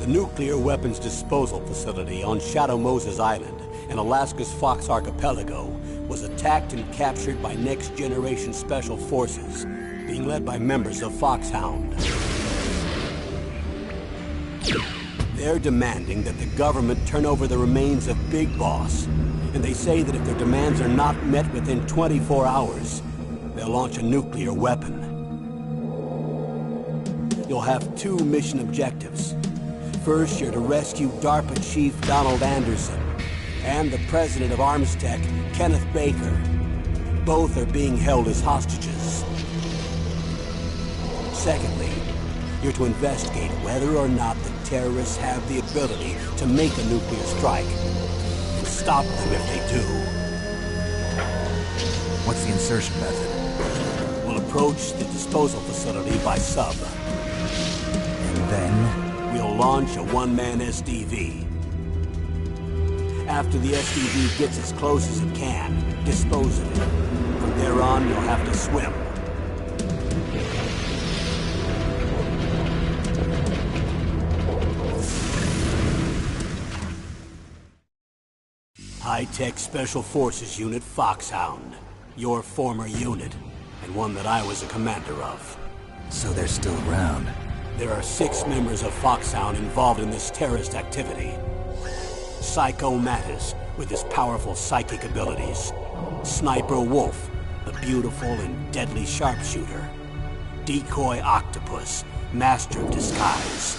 The nuclear weapons disposal facility on Shadow Moses Island in Alaska's Fox Archipelago was attacked and captured by Next Generation Special Forces, being led by members of Foxhound. They're demanding that the government turn over the remains of Big Boss, and they say that if their demands are not met within 24 hours, they'll launch a nuclear weapon. You'll have two mission objectives. First, you're to rescue DARPA Chief Donald Anderson and the President of Armstech, Kenneth Baker. Both are being held as hostages. Secondly, you're to investigate whether or not the terrorists have the ability to make a nuclear strike, and stop them if they do. What's the insertion method? We'll approach the disposal facility by sub. And then? We'll launch a one-man SDV. After the SDV gets as close as it can, dispose of it. From there on, you'll have to swim. High-Tech Special Forces Unit Foxhound. Your former unit, and one that I was a commander of. So they're still around. There are 6 members of Foxhound involved in this terrorist activity. Psycho Mattis, with his powerful psychic abilities. Sniper Wolf, the beautiful and deadly sharpshooter. Decoy Octopus, master of disguise.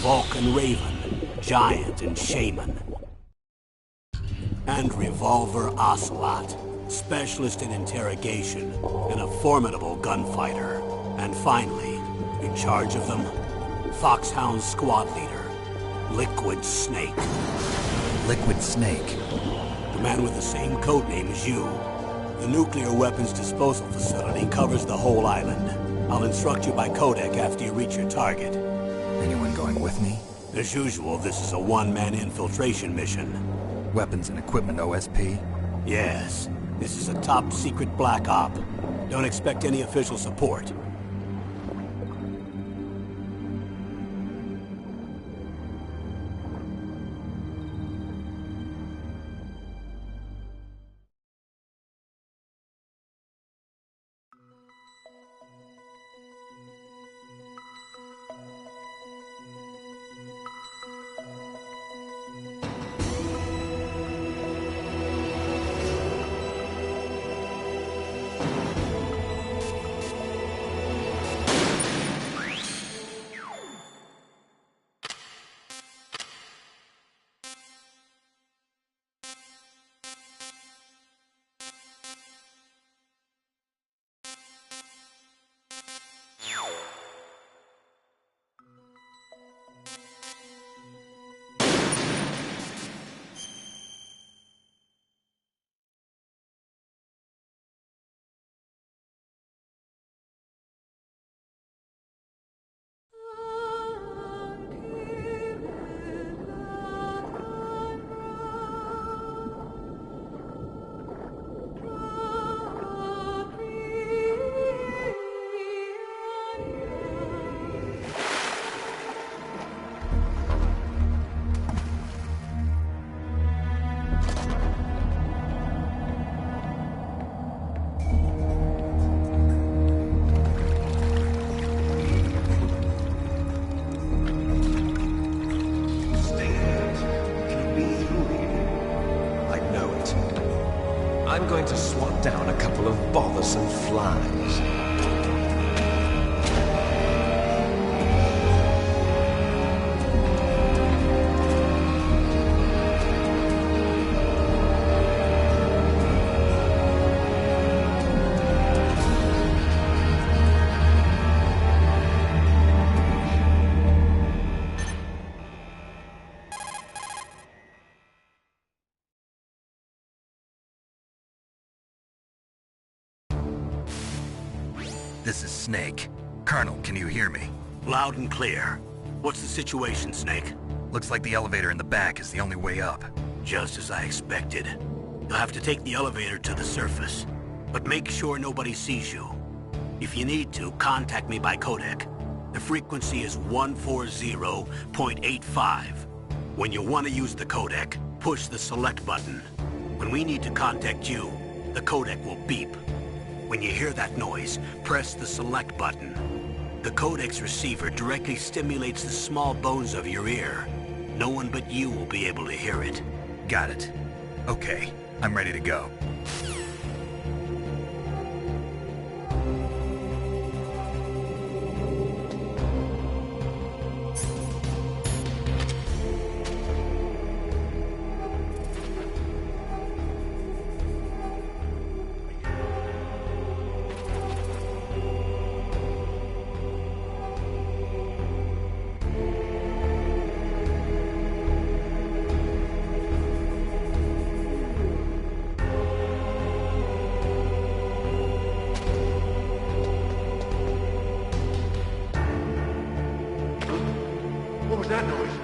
Vulcan Raven, giant and shaman. And Revolver Ocelot, specialist in interrogation and a formidable gunfighter. And finally, in charge of them, Foxhound's squad leader, Liquid Snake. Liquid Snake? The man with the same codename as you. The nuclear weapons disposal facility covers the whole island. I'll instruct you by codec after you reach your target. Anyone going with me? As usual, this is a one-man infiltration mission. Weapons and equipment OSP? Yes. This is a top-secret black op. Don't expect any official support. I'm going to swat down a couple of bothersome flies. This is Snake. Colonel, can you hear me? Loud and clear. What's the situation, Snake? Looks like the elevator in the back is the only way up. Just as I expected. You'll have to take the elevator to the surface. But make sure nobody sees you. If you need to, contact me by codec. The frequency is 140.85. When you want to use the codec, push the select button. When we need to contact you, the codec will beep. When you hear that noise, press the select button. The codec's receiver directly stimulates the small bones of your ear. No one but you will be able to hear it. Got it. Okay, I'm ready to go. What was that noise?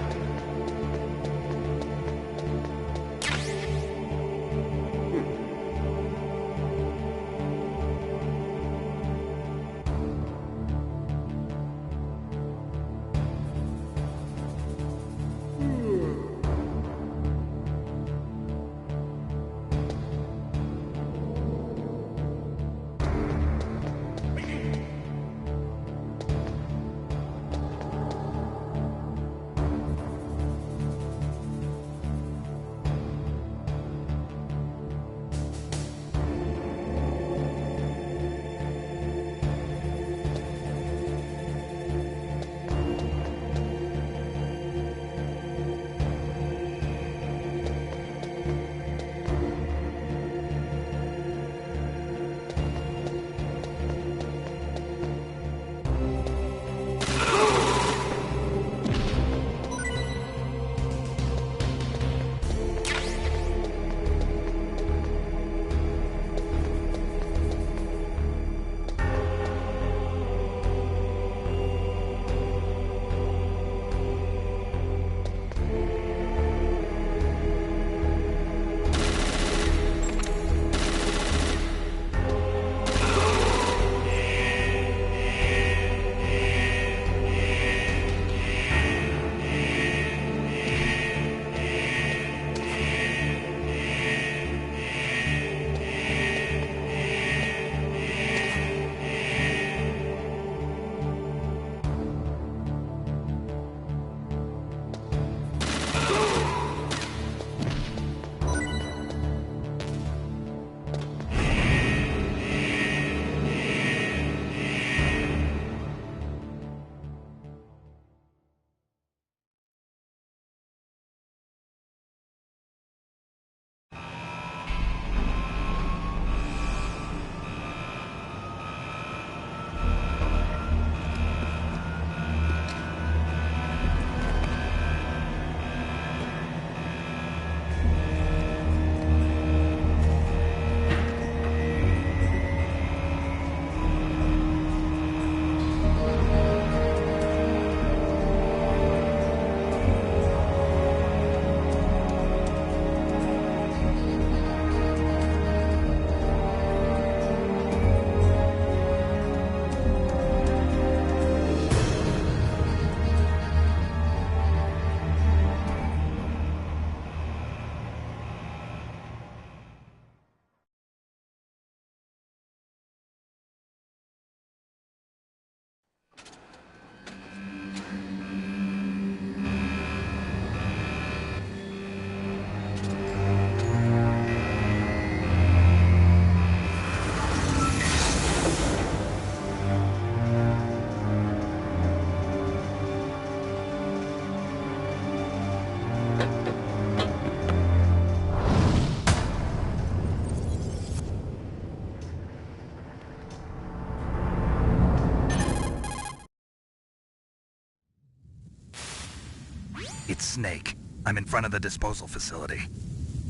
It's Snake. I'm in front of the disposal facility.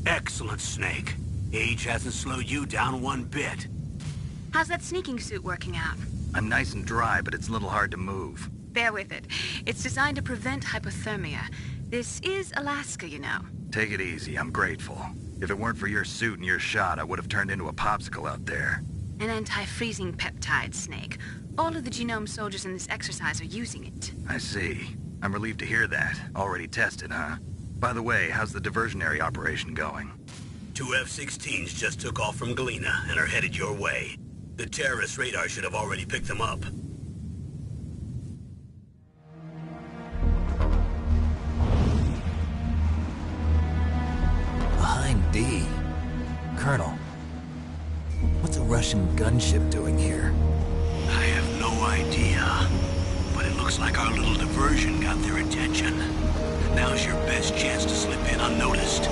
Excellent, Snake. Age hasn't slowed you down one bit. How's that sneaking suit working out? I'm nice and dry, but it's a little hard to move. Bear with it. It's designed to prevent hypothermia. This is Alaska, you know. Take it easy, I'm grateful. If it weren't for your suit and your shot, I would have turned into a popsicle out there. An anti-freezing peptide, Snake. All of the genome soldiers in this exercise are using it. I see. I'm relieved to hear that. Already tested, huh? By the way, how's the diversionary operation going? 2 F-16s just took off from Galena and are headed your way. The terrorist radar should have already picked them up. Behind D. Colonel, what's a Russian gunship doing here? I have no idea, but it looks like our little diversion got their attention. Now's your best chance to slip in unnoticed.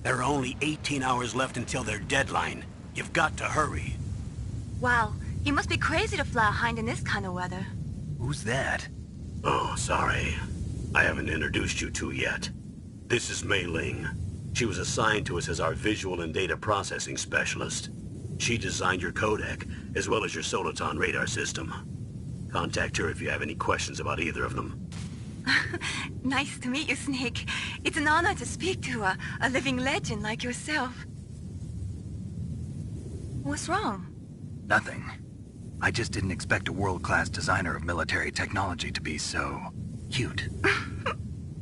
There are only 18 hours left until their deadline. You've got to hurry. Wow, you must be crazy to fly a hind in this kind of weather. Who's that? Oh, sorry. I haven't introduced you to yet. This is Mei Ling. She was assigned to us as our visual and data processing specialist. She designed your codec, as well as your Soliton radar system. Contact her if you have any questions about either of them. Nice to meet you, Snake. It's an honor to speak to a living legend like yourself. What's wrong? Nothing. I just didn't expect a world-class designer of military technology to be so... cute.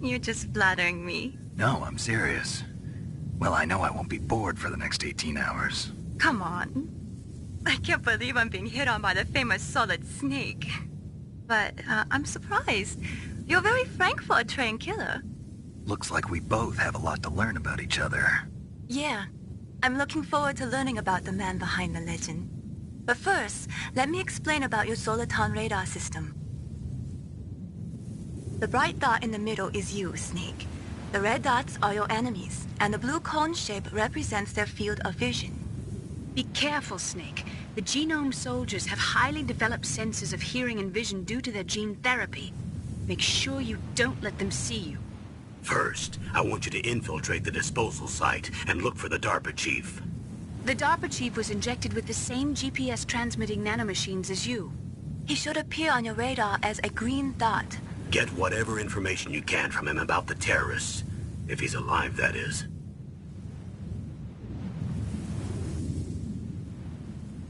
You're just flattering me. No, I'm serious. Well, I know I won't be bored for the next 18 hours. Come on. I can't believe I'm being hit on by the famous Solid Snake. But I'm surprised. You're very frank for a trained killer. Looks like we both have a lot to learn about each other. Yeah. I'm looking forward to learning about the man behind the legend. But first, let me explain about your Soliton radar system. The bright dot in the middle is you, Snake. The red dots are your enemies, and the blue cone shape represents their field of vision. Be careful, Snake. The genome soldiers have highly developed senses of hearing and vision due to their gene therapy. Make sure you don't let them see you. First, I want you to infiltrate the disposal site and look for the DARPA chief. The DARPA chief was injected with the same GPS transmitting nanomachines as you. He should appear on your radar as a green dot. Get whatever information you can from him about the terrorists. If he's alive, that is.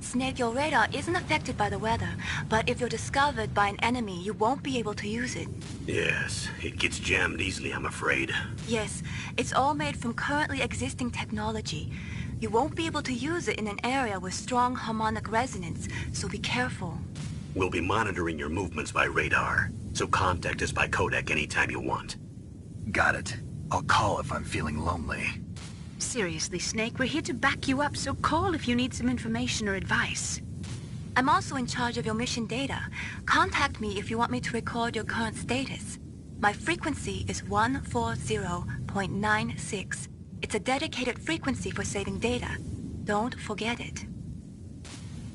Snake, your radar isn't affected by the weather, but if you're discovered by an enemy, you won't be able to use it. Yes, it gets jammed easily, I'm afraid. Yes, it's all made from currently existing technology. You won't be able to use it in an area with strong harmonic resonance, so be careful. We'll be monitoring your movements by radar, so contact us by codec anytime you want. Got it. I'll call if I'm feeling lonely. Seriously, Snake, we're here to back you up, so call if you need some information or advice. I'm also in charge of your mission data. Contact me if you want me to record your current status. My frequency is 140.96. It's a dedicated frequency for saving data. Don't forget it.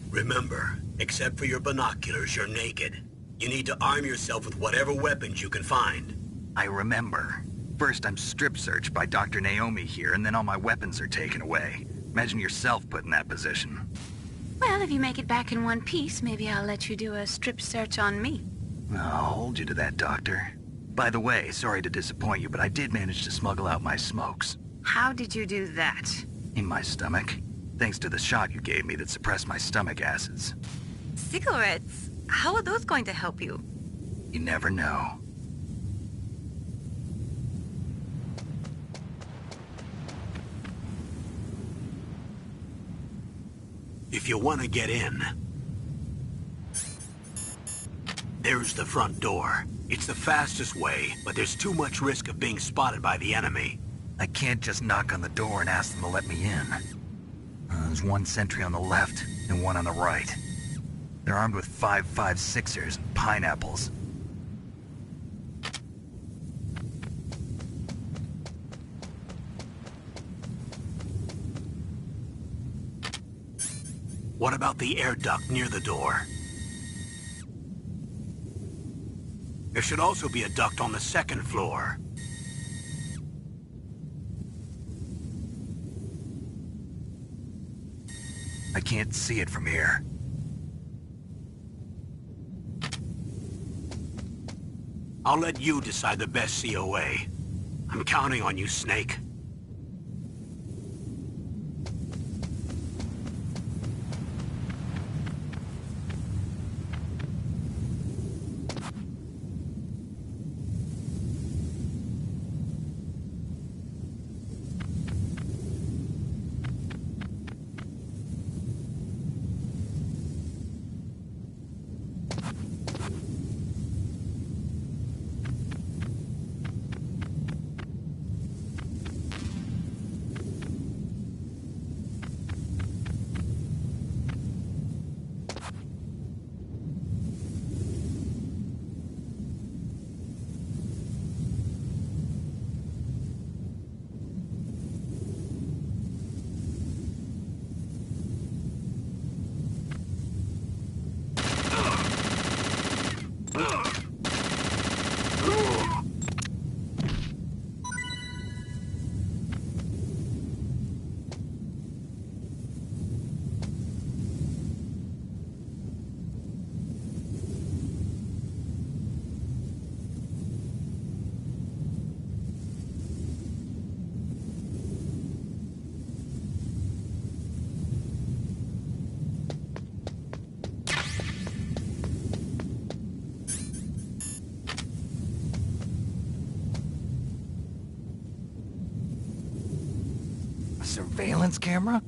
Remember, except for your binoculars, you're naked. You need to arm yourself with whatever weapons you can find. I remember. First I'm strip searched by Dr. Naomi here, and then all my weapons are taken away. Imagine yourself put in that position. Well, if you make it back in one piece, maybe I'll let you do a strip search on me. I'll hold you to that, Doctor. By the way, sorry to disappoint you, but I did manage to smuggle out my smokes. How did you do that? In my stomach. Thanks to the shot you gave me that suppressed my stomach acids. Cigarettes? How are those going to help you? You never know. If you want to get in, there's the front door. It's the fastest way, but there's too much risk of being spotted by the enemy. I can't just knock on the door and ask them to let me in. There's one sentry on the left, and one on the right. They're armed with 5.56ers and pineapples. What about the air duct near the door? There should also be a duct on the second floor. I can't see it from here. I'll let you decide the best COA. I'm counting on you, Snake. Surveillance camera?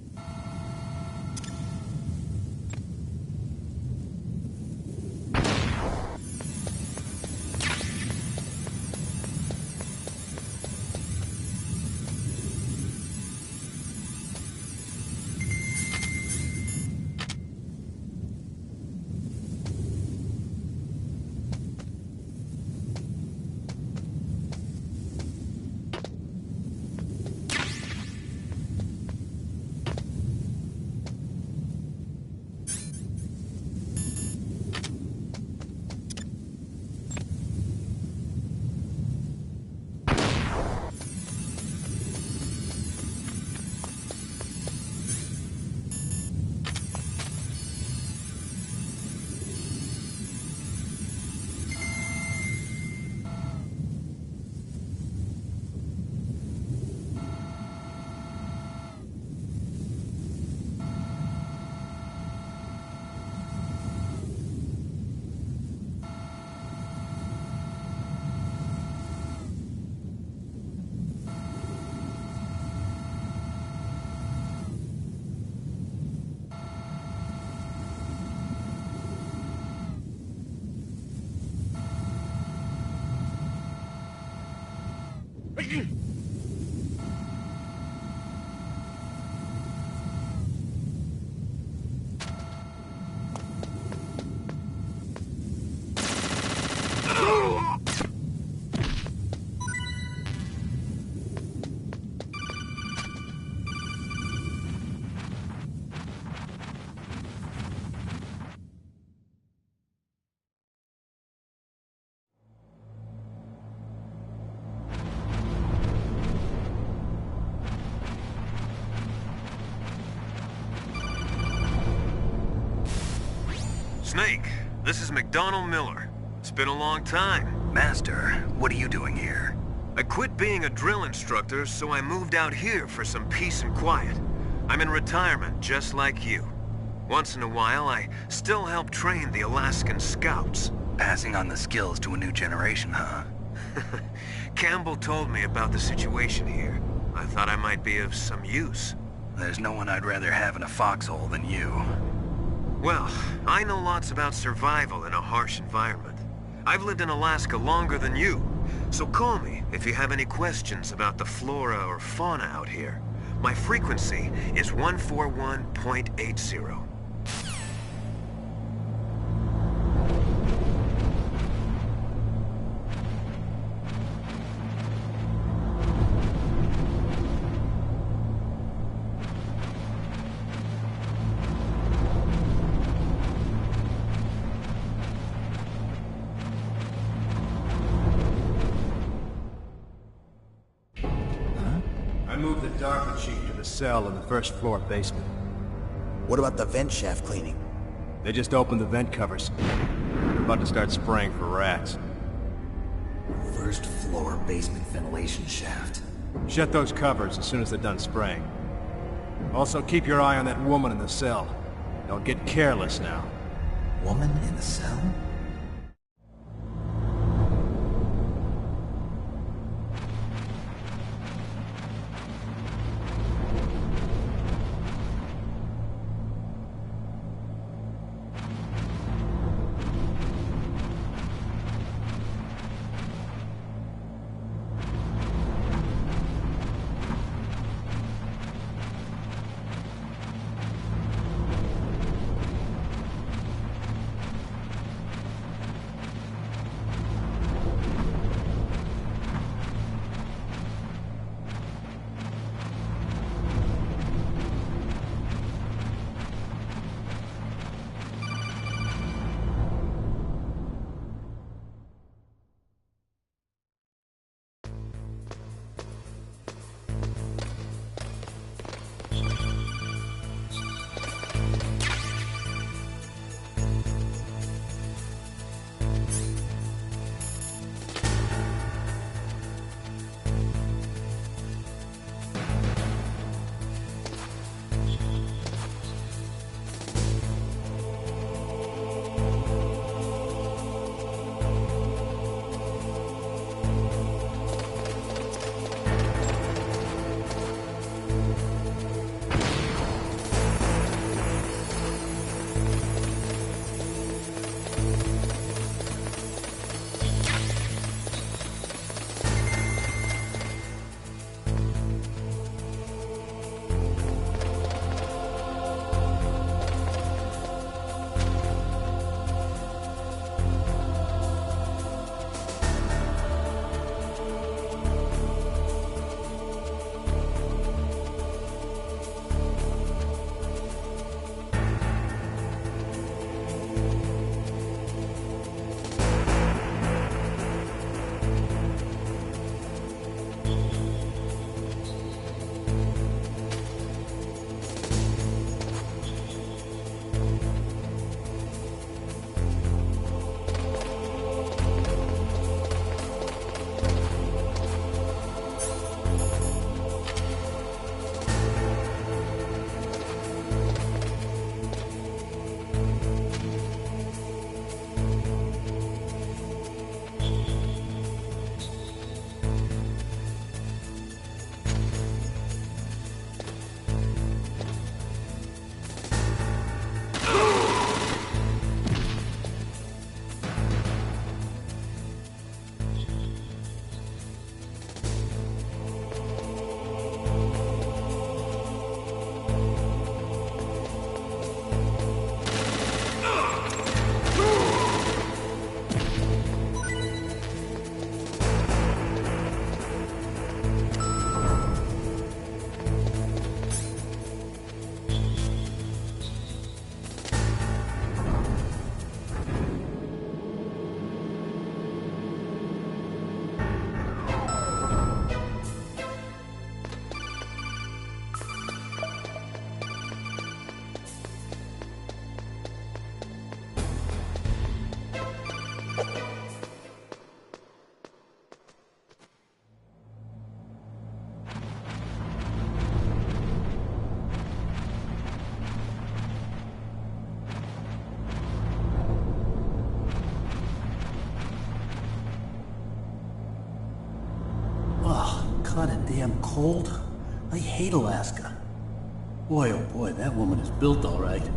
Snake, this is McDonald Miller. It's been a long time. Master, what are you doing here? I quit being a drill instructor, so I moved out here for some peace and quiet. I'm in retirement, just like you. Once in a while, I still help train the Alaskan Scouts. Passing on the skills to a new generation, huh? Campbell told me about the situation here. I thought I might be of some use. There's no one I'd rather have in a foxhole than you. Well, I know lots about survival in a harsh environment. I've lived in Alaska longer than you, so call me if you have any questions about the flora or fauna out here. My frequency is 141.80. moved the DARPA chief to the cell in the first floor basement. What about the vent shaft cleaning? They just opened the vent covers. They're about to start spraying for rats. First floor basement ventilation shaft. Shut those covers as soon as they're done spraying. Also, keep your eye on that woman in the cell. Don't get careless now. Woman in the cell? Kinda damn cold. I hate Alaska. Boy, oh boy, that woman is built all right.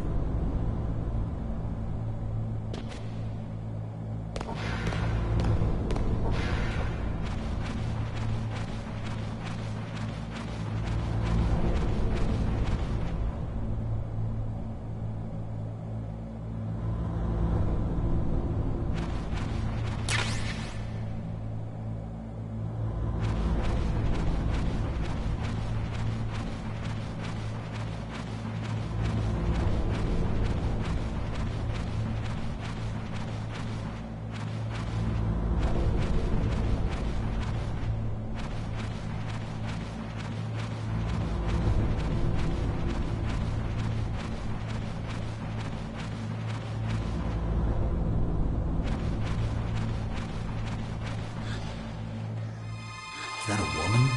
Is that a woman?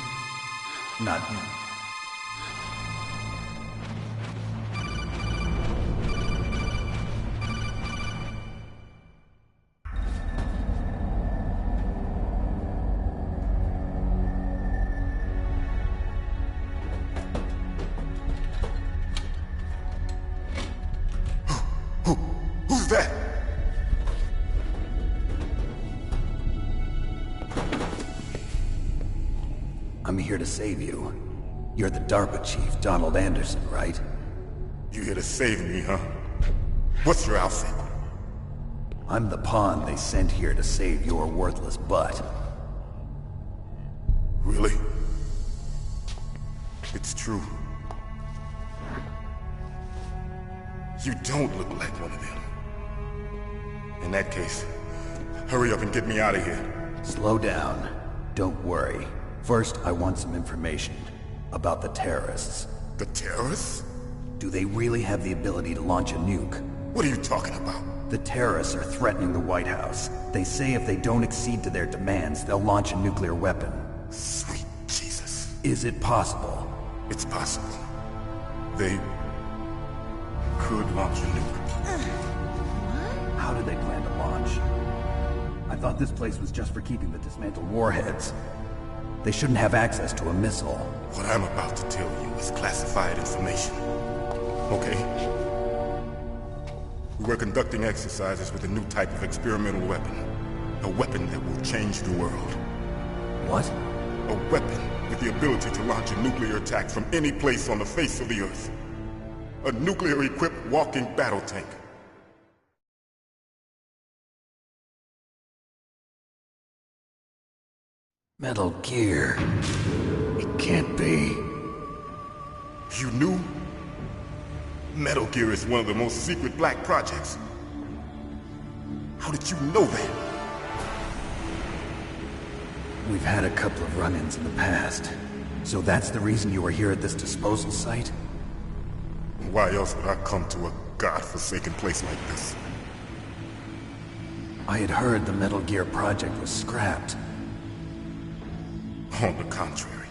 Not... Who's that? I'm here to save you. You're the DARPA chief, Donald Anderson, right? You here to save me, huh? What's your outfit? I'm the pawn they sent here to save your worthless butt. Really? It's true. You don't look like one of them. In that case, hurry up and get me out of here. Slow down. Don't worry. First, I want some information about the terrorists. The terrorists? Do they really have the ability to launch a nuke? What are you talking about? The terrorists are threatening the White House. They say if they don't accede to their demands, they'll launch a nuclear weapon. Sweet Jesus. Is it possible? It's possible. They could launch a nuke. How do they plan to launch? I thought this place was just for keeping the dismantled warheads. They shouldn't have access to a missile. What I'm about to tell you is classified information. Okay? We're conducting exercises with a new type of experimental weapon. A weapon that will change the world. What? A weapon with the ability to launch a nuclear attack from any place on the face of the Earth. A nuclear-equipped walking battle tank. Metal Gear. It can't be. You knew? Metal Gear is one of the most secret black projects. How did you know that? We've had a couple of run-ins in the past. So that's the reason you were here at this disposal site? Why else would I come to a godforsaken place like this? I had heard the Metal Gear project was scrapped. On the contrary,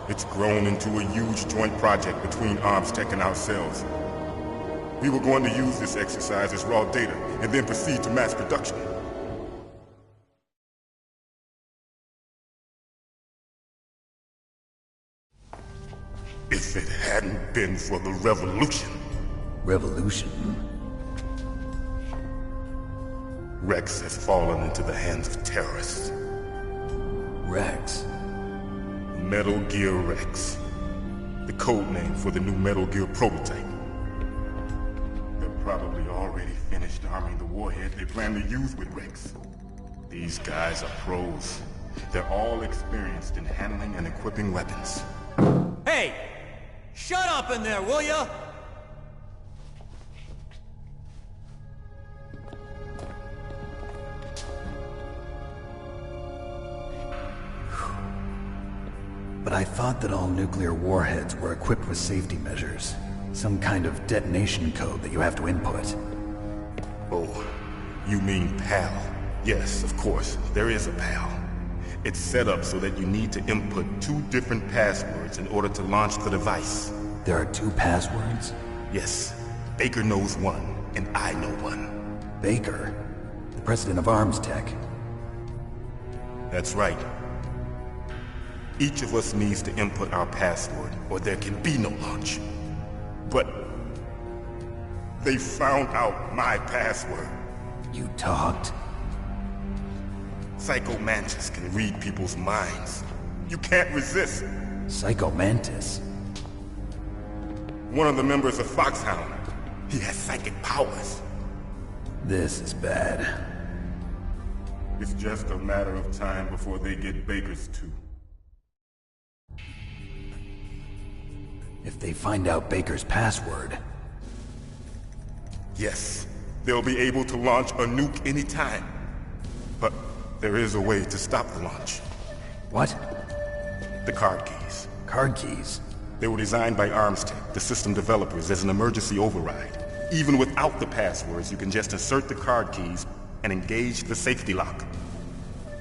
it's grown into a huge joint project between ArmsTech and ourselves. We were going to use this exercise as raw data, and then proceed to mass production. If it hadn't been for the revolution... Revolution? Rex has fallen into the hands of terrorists. Rex? Metal Gear Rex. The code name for the new Metal Gear prototype. They're probably already finished arming the warhead they plan to use with Rex. These guys are pros. They're all experienced in handling and equipping weapons. Hey! Shut up in there, will ya? But I thought that all nuclear warheads were equipped with safety measures. Some kind of detonation code that you have to input. Oh, you mean PAL? Yes, of course, there is a PAL. It's set up so that you need to input 2 different passwords in order to launch the device. There are 2 passwords? Yes. Baker knows one, and I know one. Baker? The president of ArmsTech? That's right. Each of us needs to input our password, or there can be no launch. But they found out my password. You talked? Psycho Mantis can read people's minds. You can't resist. Psycho Mantis? One of the members of Foxhound. He has psychic powers. This is bad. It's just a matter of time before they get Baker's too. If they find out Baker's password... Yes, they'll be able to launch a nuke anytime. But there is a way to stop the launch. What? The card keys. Card keys? They were designed by ArmsTech, the system developers, as an emergency override. Even without the passwords, you can just insert the card keys and engage the safety lock.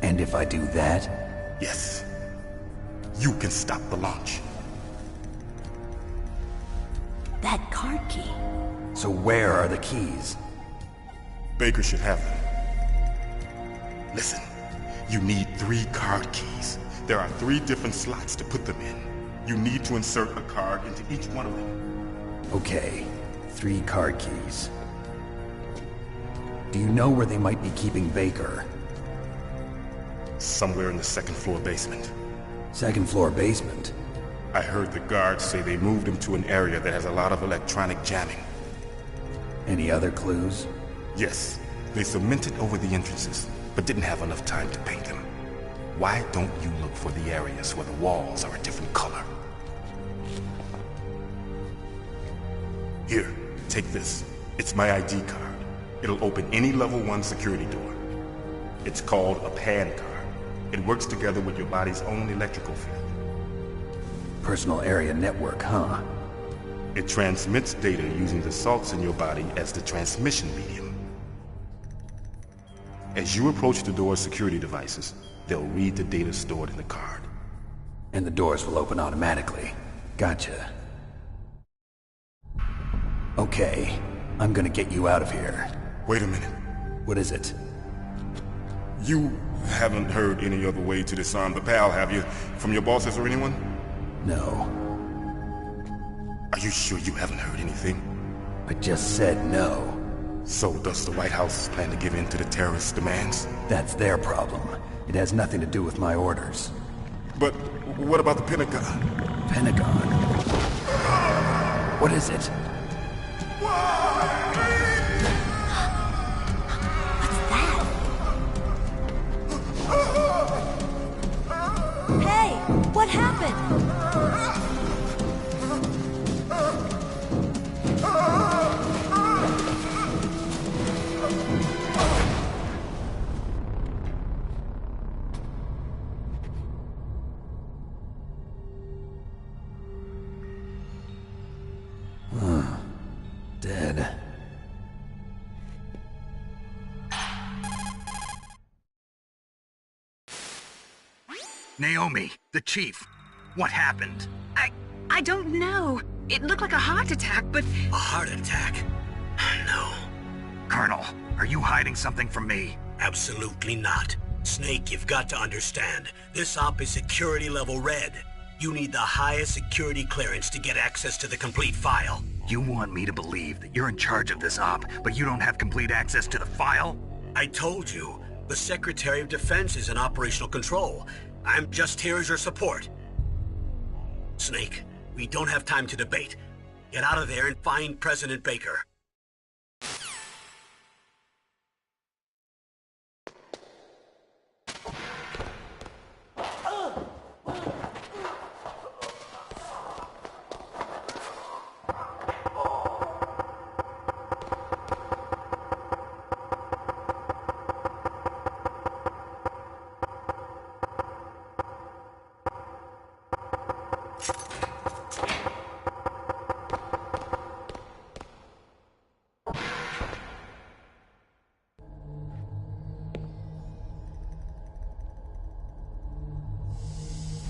And if I do that? Yes. You can stop the launch. That card key. So where are the keys? Baker should have them. Listen, you need 3 card keys. There are 3 different slots to put them in. You need to insert a card into each one of them. Okay, 3 card keys. Do you know where they might be keeping Baker? Somewhere in the 2nd floor basement. 2nd floor basement? I heard the guards say they moved him to an area that has a lot of electronic jamming. Any other clues? Yes, they cemented over the entrances, but didn't have enough time to paint them. Why don't you look for the areas where the walls are a different color? Here, take this. It's my ID card. It'll open any level 1 security door. It's called a PAN card. It works together with your body's own electrical field. Personal area network, huh? It transmits data using the salts in your body as the transmission medium. As you approach the door's security devices, they'll read the data stored in the card. And the doors will open automatically. Gotcha. Okay, I'm gonna get you out of here. Wait a minute. What is it? You haven't heard any other way to disarm the PAL, have you? From your bosses or anyone? No. Are you sure you haven't heard anything? I just said no. So does the White House plan to give in to the terrorist demands? That's their problem. It has nothing to do with my orders. But what about the Pentagon? Pentagon? What is it? Hey, what happened? Dead. Naomi, the chief. What happened? I don't know. It looked like a heart attack, but... A heart attack? No. Colonel, are you hiding something from me? Absolutely not. Snake, you've got to understand. This op is security level red. You need the highest security clearance to get access to the complete file. You want me to believe that you're in charge of this op, but you don't have complete access to the file? I told you, the Secretary of Defense is in operational control. I'm just here as your support. Snake, we don't have time to debate. Get out of there and find President Baker.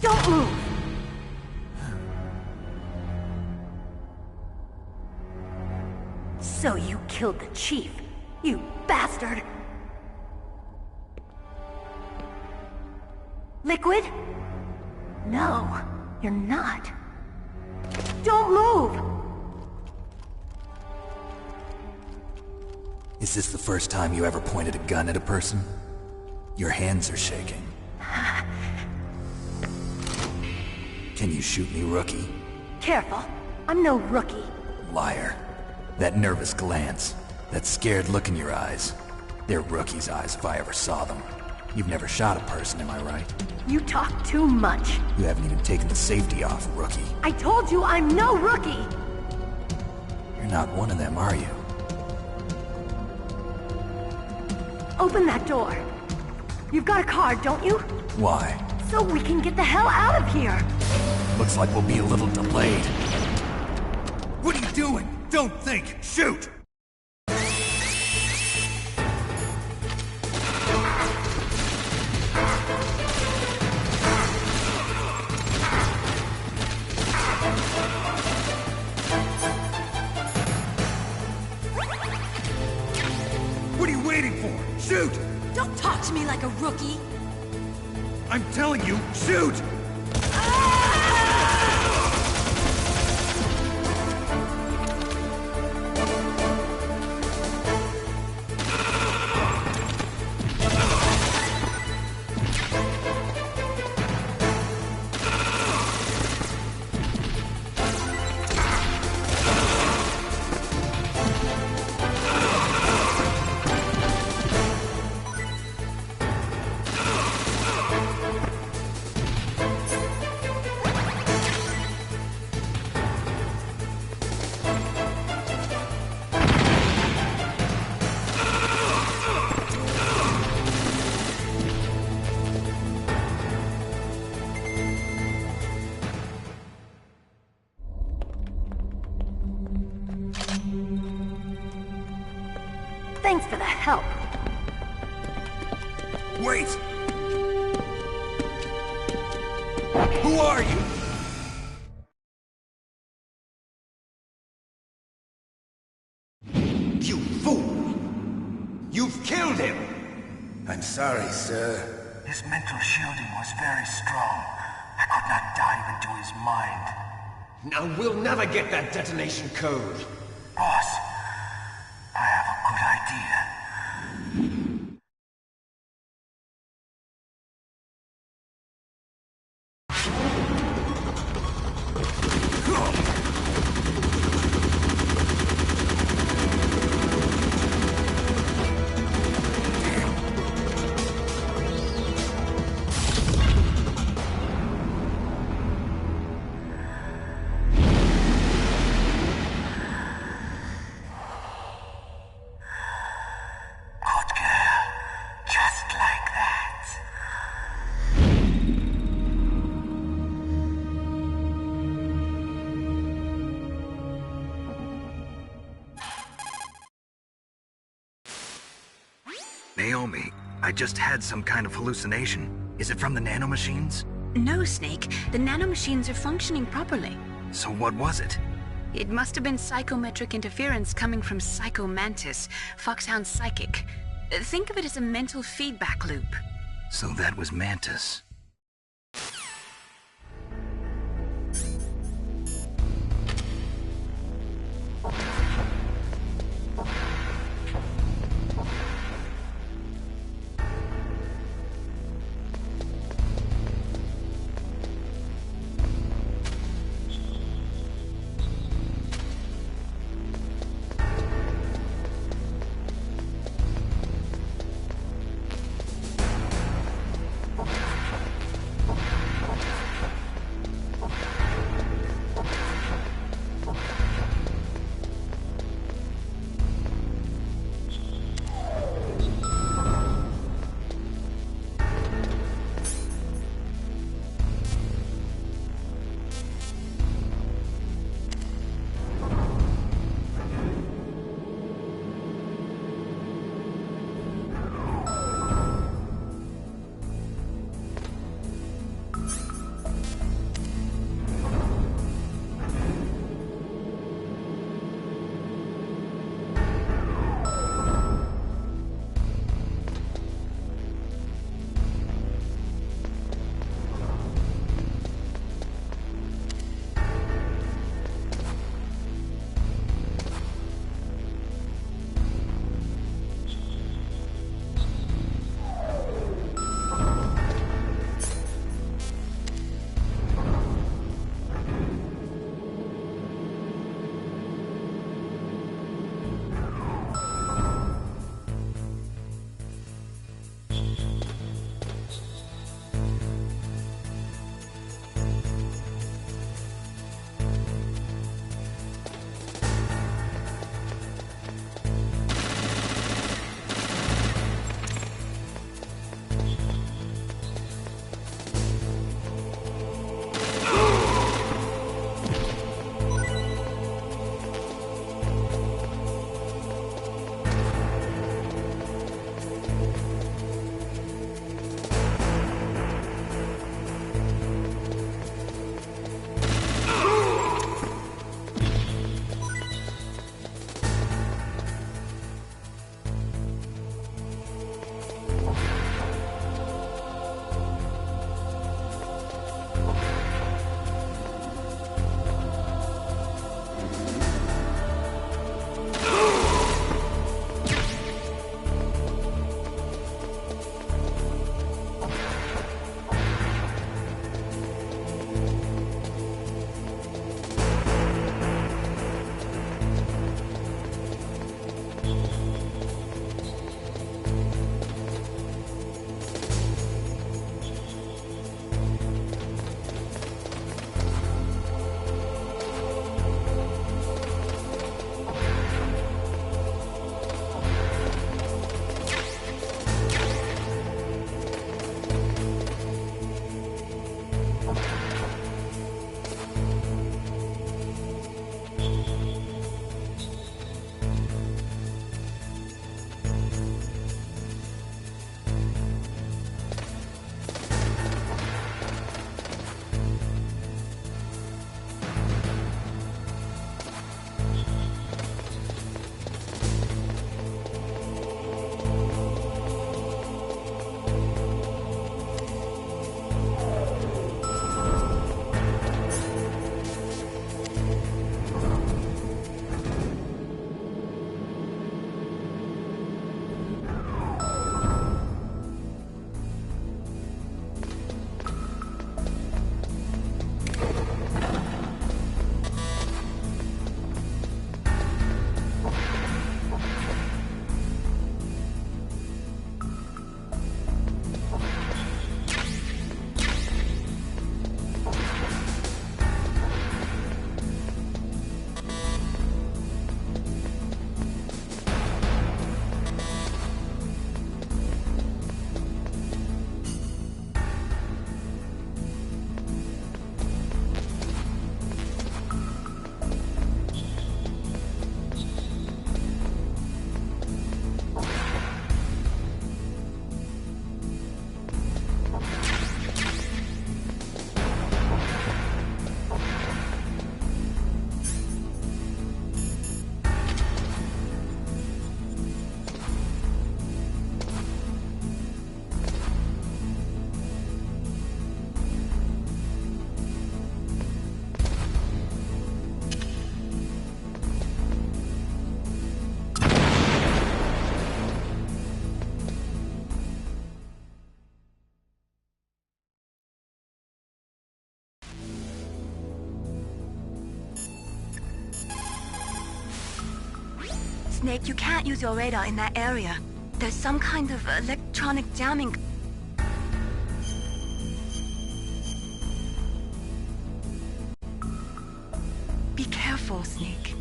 Don't move! So you killed the chief, you bastard! Liquid? No, you're not. Don't move! Is this the first time you ever pointed a gun at a person? Your hands are shaking. Can you shoot me, rookie? Careful, I'm no rookie. Liar. That nervous glance, that scared look in your eyes. They're rookie's eyes if I ever saw them. You've never shot a person, am I right? You talk too much. You haven't even taken the safety off, rookie. I told you I'm no rookie! You're not one of them, are you? Open that door. You've got a card, don't you? Why? So we can get the hell out of here! Looks like we'll be a little delayed. What are you doing? Don't think! Shoot! me like a rookie? I'm telling you, shoot! Thanks for the help. Wait! Who are you? You fool! You've killed him! I'm sorry, sir. His mental shielding was very strong. I could not dive into his mind. Now we'll never get that detonation code. Boss, I have a good idea. Naomi, I just had some kind of hallucination. Is it from the nanomachines? No, Snake. The nanomachines are functioning properly. So what was it? It must have been psychometric interference coming from Psycho Mantis, Foxhound's psychic. Think of it as a mental feedback loop. So that was Mantis. Snake, you can't use your radar in that area. There's some kind of electronic jamming. Be careful, Snake.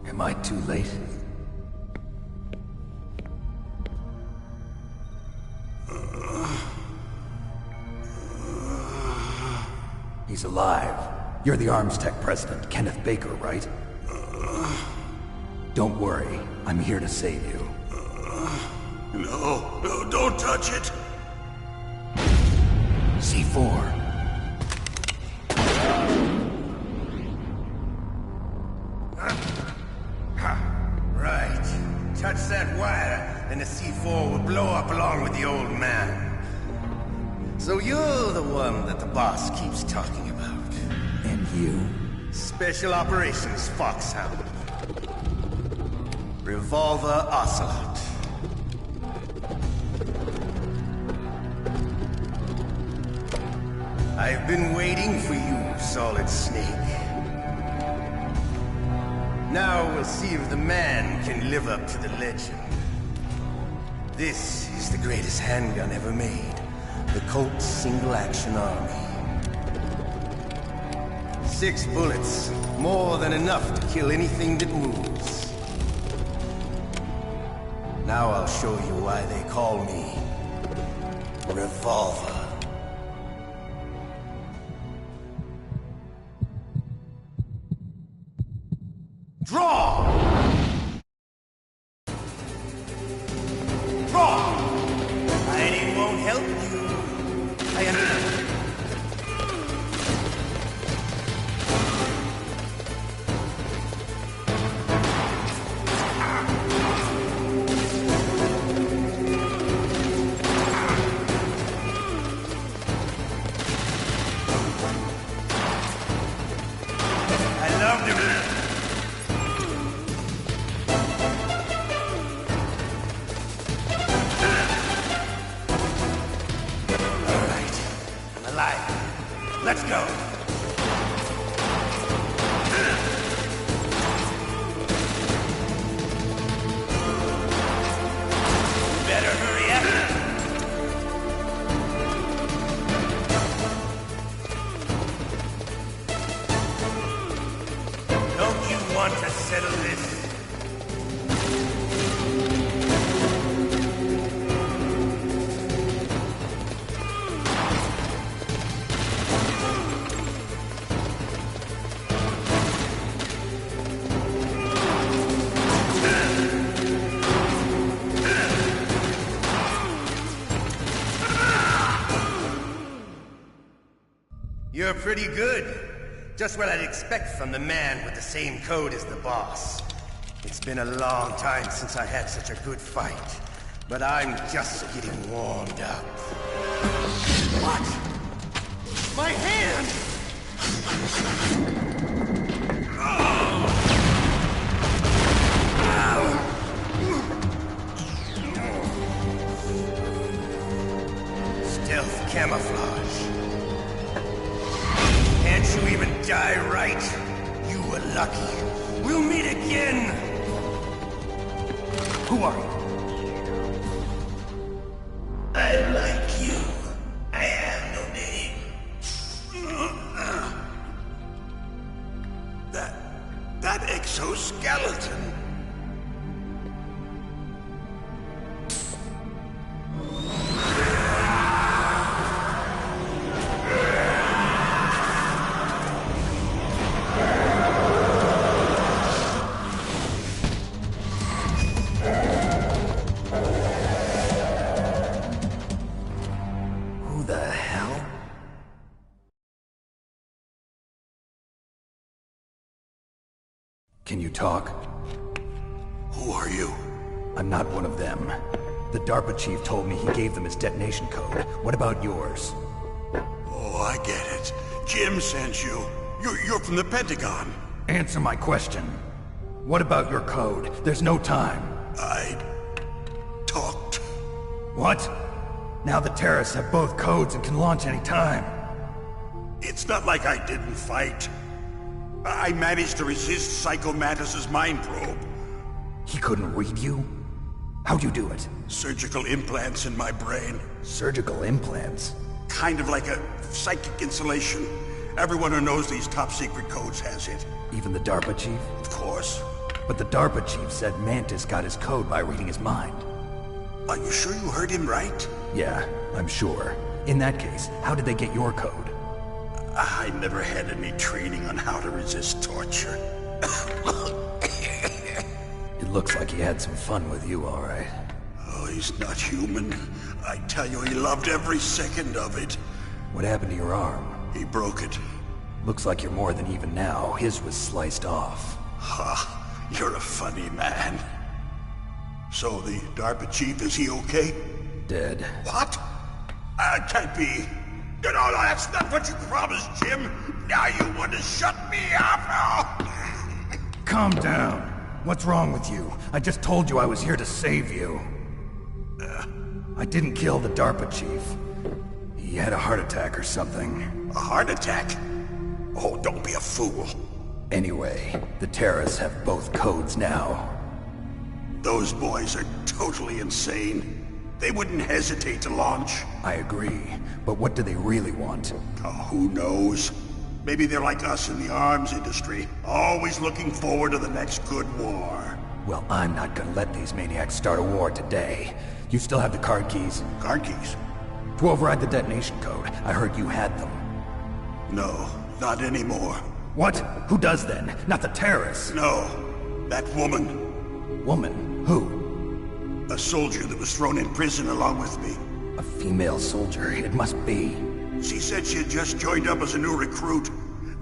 Am I too late? He's alive. You're the Arms Tech president, Kenneth Baker, right? Don't worry. I'm here to save you. No, don't touch it! C4. Touch that wire, and the C4 will blow up along with the old man. So you're the one that the boss keeps talking about. And you? Special Operations Foxhound. Revolver Ocelot. I've been waiting for you, Solid Snake. Now we'll see if the man can live up to the legend. This is the greatest handgun ever made. The Colt Single Action Army. 6 bullets, more than enough to kill anything that moves. Now I'll show you why they call me Revolver. Draw! Draw! Hiding won't help you. I understand. I loved him. Let's go. Better hurry up. Don't you want to settle this? You're pretty good. Just what I'd expect from the man with the same code as the boss. It's been a long time since I had such a good fight, but I'm just getting warmed up. What? My hand! Stealth camouflage. Can't you even die right? You were lucky. We'll meet again! Who are you? I like you. I have no name. Can you talk? Who are you? I'm not one of them. The DARPA chief told me he gave them his detonation code. What about yours? Oh, I get it. Jim sent you. You're from the Pentagon. Answer my question. What about your code? There's no time. I talked. What? Now the terrorists have both codes and can launch any time. It's not like I didn't fight. I managed to resist Psycho Mantis's mind probe. He couldn't read you? How'd you do it? Surgical implants in my brain. Surgical implants? Kind of like a psychic insulation. Everyone who knows these top-secret codes has it. Even the DARPA chief? Of course. But the DARPA chief said Mantis got his code by reading his mind. Are you sure you heard him right? Yeah, I'm sure. In that case, how did they get your code? I never had any training on how to resist torture. It looks like he had some fun with you, all right. Oh, he's not human. I tell you, he loved every second of it. What happened to your arm? He broke it. Looks like you're more than even now. His was sliced off. Ha, you're a funny man. So the DARPA chief, is he okay? Dead. What? Can't be. No, that's not what you promised, Jim. Now you want to shut me up? Calm down. What's wrong with you? I just told you I was here to save you. I didn't kill the DARPA chief. He had a heart attack or something. A heart attack? Oh, don't be a fool. Anyway, the terrorists have both codes now. Those boys are totally insane. They wouldn't hesitate to launch. I agree, but what do they really want? Oh, who knows? Maybe they're like us in the arms industry, always looking forward to the next good war. Well, I'm not gonna let these maniacs start a war today. You still have the card keys? Card keys? To override the detonation code. I heard you had them. No, not anymore. What? Who does then? Not the terrorists? No, that woman. Woman? Who? A soldier that was thrown in prison along with me. A female soldier, it must be. She said she had just joined up as a new recruit.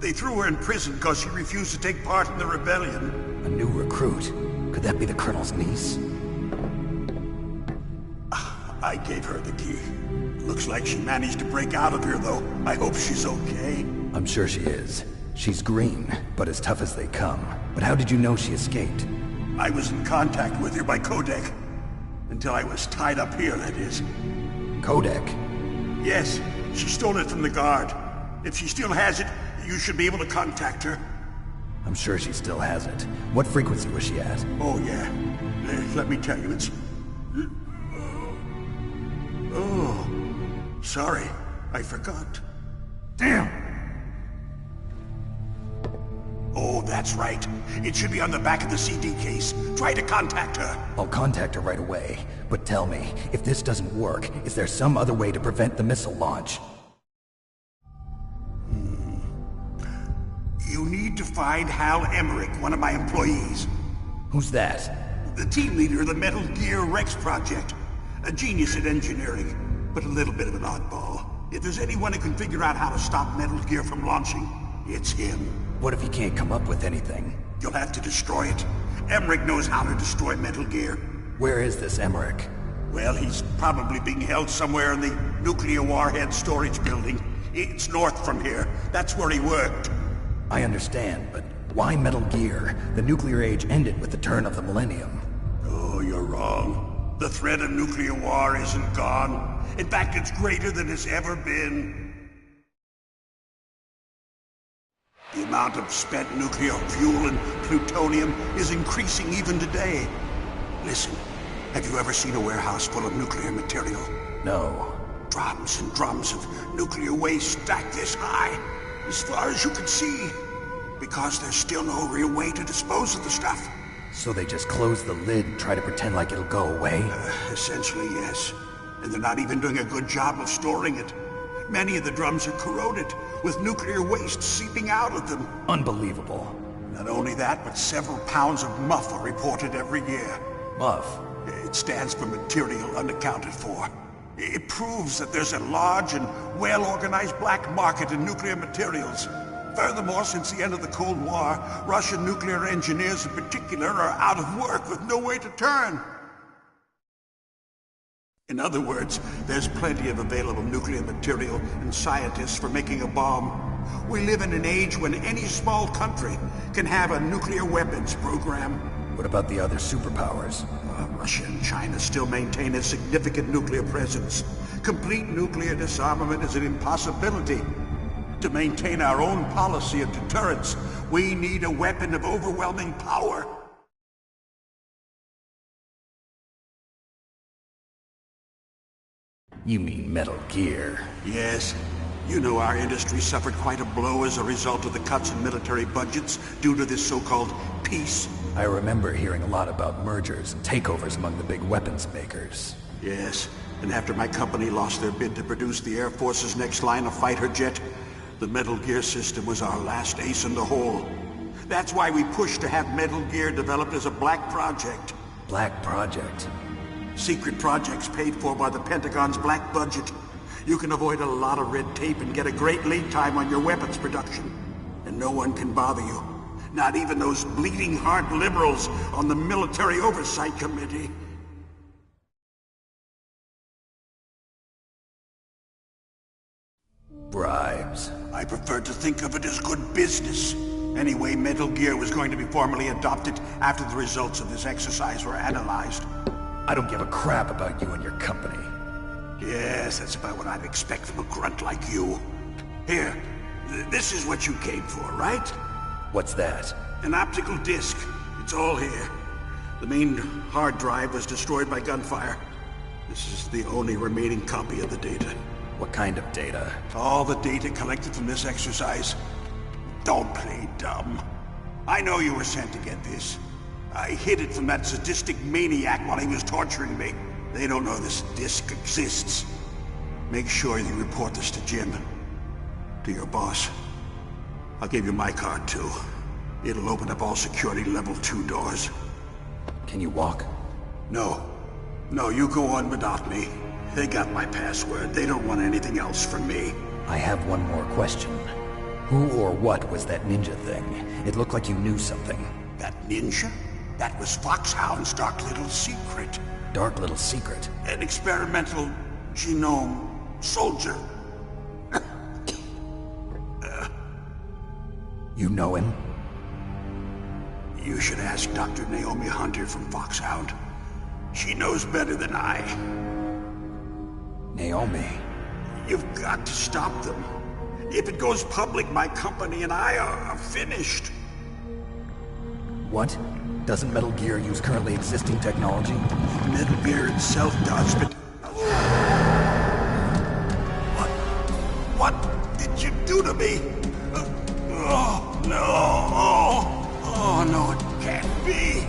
They threw her in prison because she refused to take part in the rebellion. A new recruit? Could that be the Colonel's niece? I gave her the key. Looks like she managed to break out of here, though. I hope she's okay. I'm sure she is. She's green, but as tough as they come. But how did you know she escaped? I was in contact with her by codec. Until I was tied up here, that is. Codec? Yes, she stole it from the guard. If she still has it, you should be able to contact her. I'm sure she still has it. What frequency was she at? Oh, yeah. Let me tell you, it's... Oh, sorry. I forgot. Damn! Oh, that's right. It should be on the back of the CD case. Try to contact her. I'll contact her right away. But tell me, if this doesn't work, is there some other way to prevent the missile launch? You need to find Hal Emmerich, one of my employees. Who's that? The team leader of the Metal Gear Rex project. A genius at engineering, but a little bit of an oddball. If there's anyone who can figure out how to stop Metal Gear from launching, it's him. What if he can't come up with anything? You'll have to destroy it. Emmerich knows how to destroy Metal Gear. Where is this Emmerich? Well, he's probably being held somewhere in the nuclear warhead storage building. It's north from here. That's where he worked. I understand, but why Metal Gear? The nuclear age ended with the turn of the millennium. Oh, you're wrong. The threat of nuclear war isn't gone. In fact, it's greater than it's ever been. The amount of spent nuclear fuel and plutonium is increasing even today. Listen, have you ever seen a warehouse full of nuclear material? No. Drums and drums of nuclear waste stacked this high, as far as you can see. Because there's still no real way to dispose of the stuff. So they just close the lid and try to pretend like it'll go away? Essentially, yes. And they're not even doing a good job of storing it. Many of the drums are corroded, with nuclear waste seeping out of them. Unbelievable. Not only that, but several pounds of MUF are reported every year. MUF? It stands for material unaccounted for. It proves that there's a large and well-organized black market in nuclear materials. Furthermore, since the end of the Cold War, Russian nuclear engineers in particular are out of work with no way to turn. In other words, there's plenty of available nuclear material and scientists for making a bomb. We live in an age when any small country can have a nuclear weapons program. What about the other superpowers? Russia and China still maintain a significant nuclear presence. Complete nuclear disarmament is an impossibility. To maintain our own policy of deterrence, we need a weapon of overwhelming power. You mean Metal Gear? Yes. You know our industry suffered quite a blow as a result of the cuts in military budgets due to this so-called peace. I remember hearing a lot about mergers and takeovers among the big weapons makers. Yes, and after my company lost their bid to produce the Air Force's next line of fighter jet, the Metal Gear system was our last ace in the hole. That's why we pushed to have Metal Gear developed as a black project. Black project? Secret projects paid for by the Pentagon's black budget. You can avoid a lot of red tape and get a great lead time on your weapons production. And no one can bother you. Not even those bleeding heart liberals on the Military Oversight Committee. Bribes. I prefer to think of it as good business. Anyway, Metal Gear was going to be formally adopted after the results of this exercise were analyzed. I don't give a crap about you and your company. Yes, that's about what I'd expect from a grunt like you. Here, this is what you came for, right? What's that? An optical disc. It's all here. The main hard drive was destroyed by gunfire. This is the only remaining copy of the data. What kind of data? All the data collected from this exercise. Don't play dumb. I know you were sent to get this. I hid it from that sadistic maniac while he was torturing me. They don't know this disc exists. Make sure you report this to Jim. To your boss. I'll give you my card, too. It'll open up all security level 2 doors. Can you walk? No. No, you go on without me. They got my password. They don't want anything else from me. I have one more question. Who or what was that ninja thing? It looked like you knew something. That ninja? That was Foxhound's dark little secret. Dark little secret? An experimental genome soldier. You know him? You should ask Dr. Naomi Hunter from Foxhound. She knows better than I. Naomi? You've got to stop them. If it goes public, my company and I are finished. What? Doesn't Metal Gear use currently existing technology? Metal Gear itself does, but... What did you do to me? Oh, no. Oh, no, it can't be.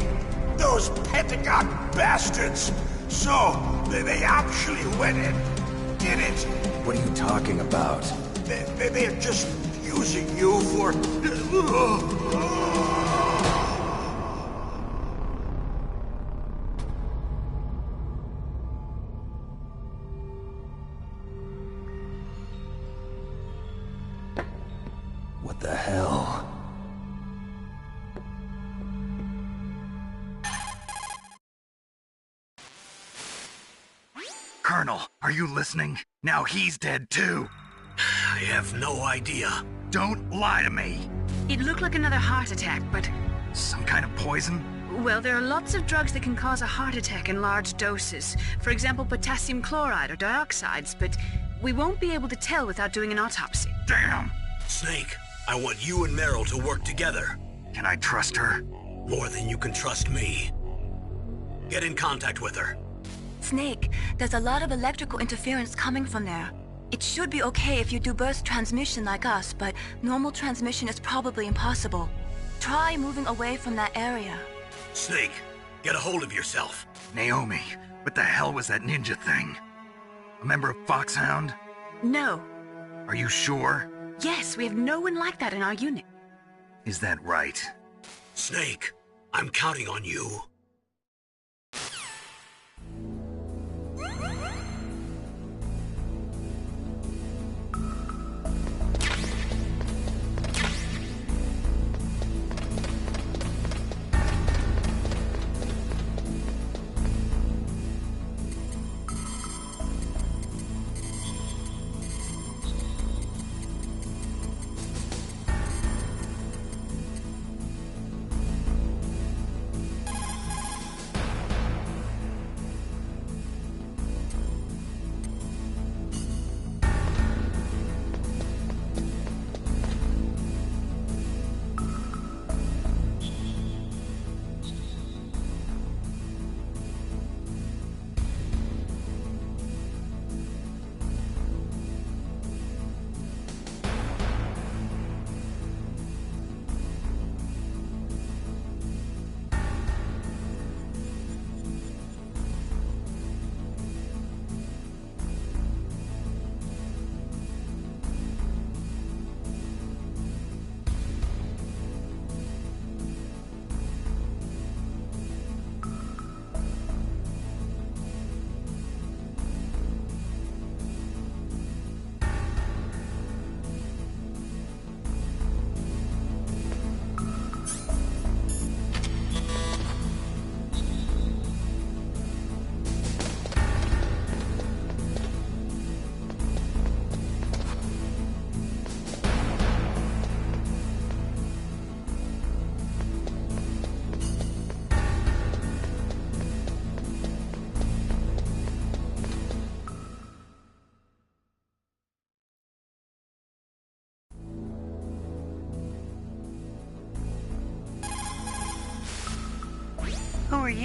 Those Pentagon bastards. So, they actually went and did it. What are you talking about? They're just using you for... What the hell? Colonel, are you listening? Now he's dead too. I have no idea. Don't lie to me. It looked like another heart attack, but... Some kind of poison? Well, there are lots of drugs that can cause a heart attack in large doses. For example, potassium chloride or dioxides, but we won't be able to tell without doing an autopsy. Damn! Snake, I want you and Meryl to work together. Can I trust her? More than you can trust me. Get in contact with her. Snake, there's a lot of electrical interference coming from there. It should be okay if you do burst transmission like us, but normal transmission is probably impossible. Try moving away from that area. Snake, get a hold of yourself. Naomi, what the hell was that ninja thing? A member of Foxhound? No. Are you sure? Yes, we have no one like that in our unit. Is that right? Snake, I'm counting on you.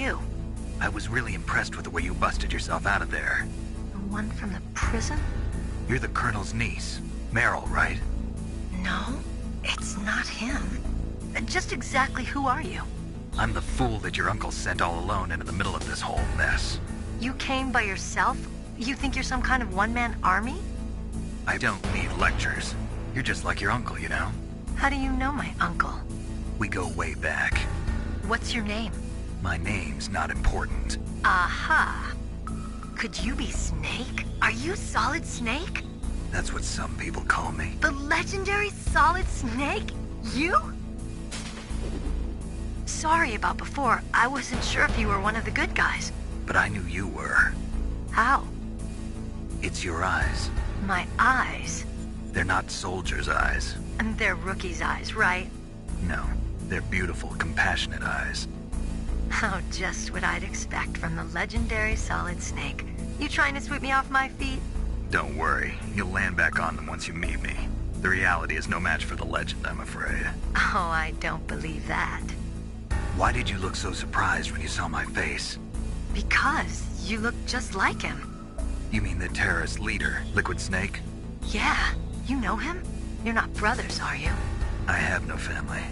you? I was really impressed with the way you busted yourself out of there. The one from the prison? You're the Colonel's niece, Meryl, right? No, it's not him. Just exactly who are you? I'm the fool that your uncle sent all alone into the middle of this whole mess. You came by yourself? You think you're some kind of one-man army? I don't need lectures. You're just like your uncle, you know? How do you know my uncle? We go way back. What's your name? My name's not important. Aha. Could you be Snake? Are you Solid Snake? That's what some people call me. The legendary Solid Snake? You? Sorry about before. I wasn't sure if you were one of the good guys. But I knew you were. How? It's your eyes. My eyes? They're not soldiers' eyes. And they're rookies' eyes, right? No, they're beautiful, compassionate eyes. Oh, just what I'd expect from the legendary Solid Snake. You trying to sweep me off my feet? Don't worry, you'll land back on them once you meet me. The reality is no match for the legend, I'm afraid. Oh, I don't believe that. Why did you look so surprised when you saw my face? Because you look just like him. You mean the terrorist leader, Liquid Snake? Yeah, you know him? You're not brothers, are you? I have no family.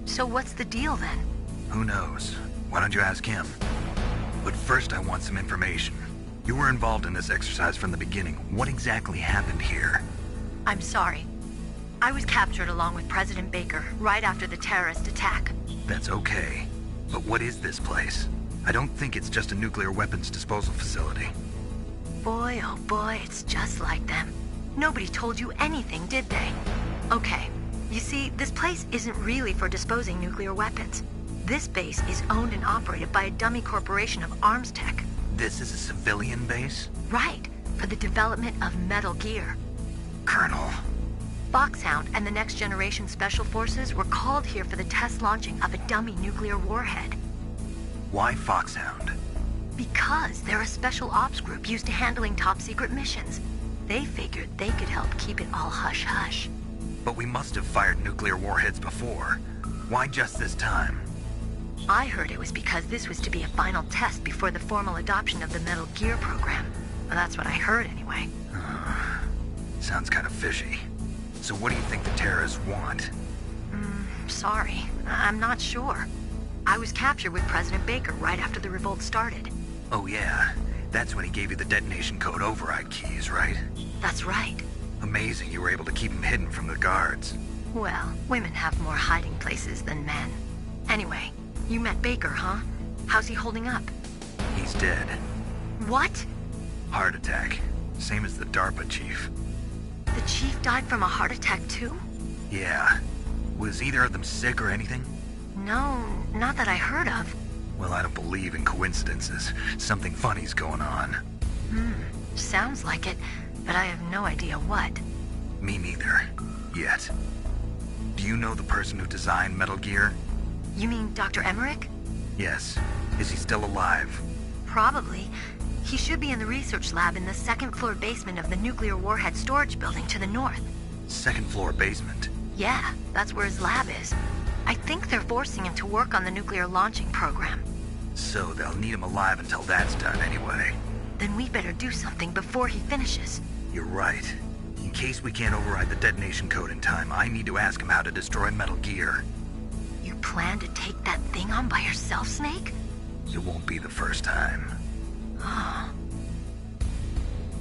So what's the deal then? Who knows? Why don't you ask him? But first I want some information. You were involved in this exercise from the beginning. What exactly happened here? I'm sorry. I was captured along with President Baker right after the terrorist attack. That's okay. But what is this place? I don't think it's just a nuclear weapons disposal facility. Boy, oh boy, it's just like them. Nobody told you anything, did they? Okay, you see, this place isn't really for disposing nuclear weapons. This base is owned and operated by a dummy corporation of arms tech. This is a civilian base? Right, for the development of Metal Gear. Colonel. Foxhound and the Next Generation Special Forces were called here for the test launching of a dummy nuclear warhead. Why Foxhound? Because they're a special ops group used to handling top-secret missions. They figured they could help keep it all hush-hush. But we must have fired nuclear warheads before. Why just this time? I heard it was because this was to be a final test before the formal adoption of the Metal Gear program. Well, that's what I heard anyway. Sounds kind of fishy. So what do you think the terrorists want? Sorry. I'm not sure. I was captured with President Baker right after the revolt started. Oh yeah, that's when he gave you the detonation code override keys, right? That's right. Amazing you were able to keep him hidden from the guards. Well, women have more hiding places than men. Anyway, you met Baker, huh? How's he holding up? He's dead. What? Heart attack. Same as the DARPA chief. The chief died from a heart attack too? Yeah. Was either of them sick or anything? No, not that I heard of. Well, I don't believe in coincidences. Something funny's going on. Sounds like it, but I have no idea what. Me neither. Yet. Do you know the person who designed Metal Gear? You mean Dr. Emmerich? Yes. Is he still alive? Probably. He should be in the research lab in the second-floor basement of the nuclear warhead storage building to the north. Second-floor basement? Yeah, that's where his lab is. I think they're forcing him to work on the nuclear launching program. So they'll need him alive until that's done anyway. Then we better do something before he finishes. You're right. In case we can't override the detonation code in time, I need to ask him how to destroy Metal Gear. You plan to take that thing on by yourself, Snake? It won't be the first time.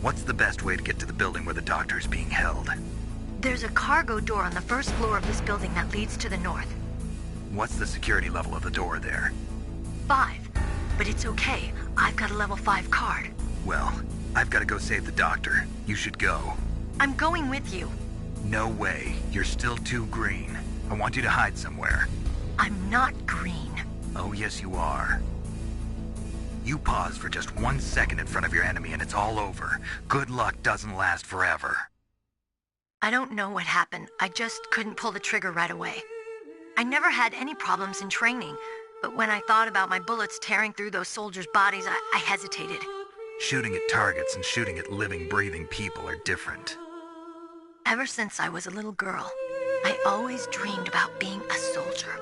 What's the best way to get to the building where the doctor is being held? There's a cargo door on the first floor of this building that leads to the north. What's the security level of the door there? 5. But it's okay. I've got a level 5 card. Well, I've got to go save the doctor. You should go. I'm going with you. No way. You're still too green. I want you to hide somewhere. I'm not green. Oh, yes you are. You pause for just 1 second in front of your enemy and it's all over. Good luck doesn't last forever. I don't know what happened. I just couldn't pull the trigger right away. I never had any problems in training, but when I thought about my bullets tearing through those soldiers' bodies, I hesitated. Shooting at targets and shooting at living, breathing people are different. Ever since I was a little girl, I always dreamed about being a soldier.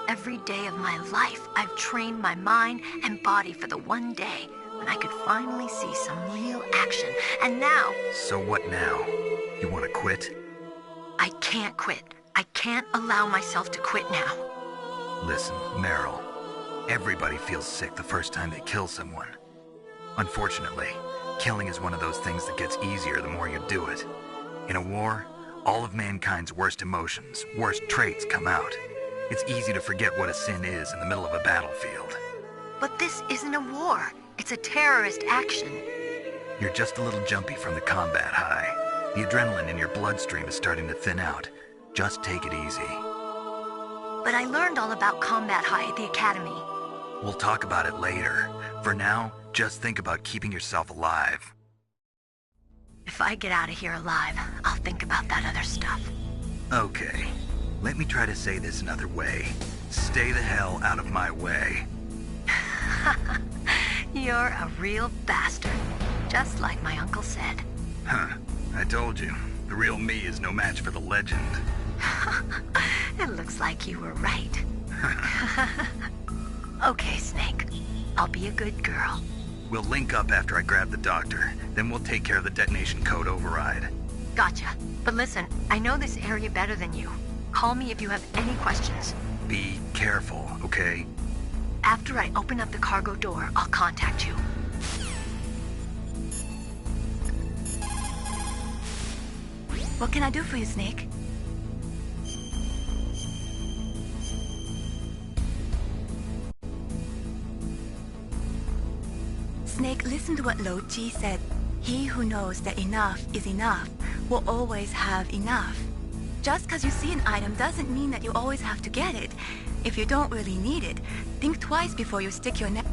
Every day of my life, I've trained my mind and body for the one day when I could finally see some real action. And now... So what now? You want to quit? I can't quit. I can't allow myself to quit now. Listen, Meryl. Everybody feels sick the first time they kill someone. Unfortunately, killing is one of those things that gets easier the more you do it. In a war, all of mankind's worst emotions, worst traits come out. It's easy to forget what a sin is in the middle of a battlefield. But this isn't a war. It's a terrorist action. You're just a little jumpy from the combat high. The adrenaline in your bloodstream is starting to thin out. Just take it easy. But I learned all about combat high at the academy. We'll talk about it later. For now, just think about keeping yourself alive. If I get out of here alive, I'll think about that other stuff. Okay. Let me try to say this another way. Stay the hell out of my way. You're a real bastard. Just like my uncle said. Huh. I told you. The real me is no match for the legend. It looks like you were right. Okay, Snake. I'll be a good girl. We'll link up after I grab the doctor. Then we'll take care of the detonation code override. Gotcha. But listen, I know this area better than you. Call me if you have any questions. Be careful, okay? After I open up the cargo door, I'll contact you. What can I do for you, Snake? Snake, listen to what Lo Ji said. He who knows that enough is enough will always have enough. Just because you see an item doesn't mean that you always have to get it. If you don't really need it, think twice before you stick your neck.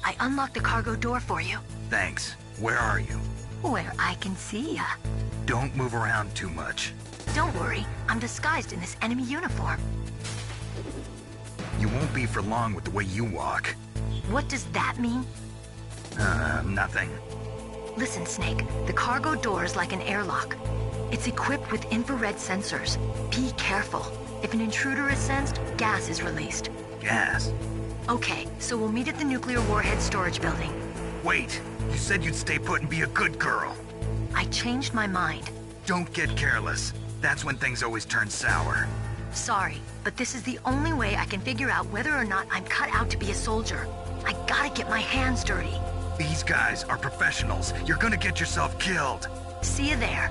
I unlocked the cargo door for you. Thanks. Where are you? Where I can see ya. Don't move around too much. Don't worry, I'm disguised in this enemy uniform. You won't be for long with the way you walk. What does that mean? Nothing. Listen, Snake, the cargo door is like an airlock. It's equipped with infrared sensors. Be careful. If an intruder is sensed, gas is released. Gas? Okay, so we'll meet at the nuclear warhead storage building. Wait, you said you'd stay put and be a good girl. I changed my mind. Don't get careless. That's when things always turn sour. Sorry, but this is the only way I can figure out whether or not I'm cut out to be a soldier. I gotta get my hands dirty. These guys are professionals. You're gonna get yourself killed. See you there.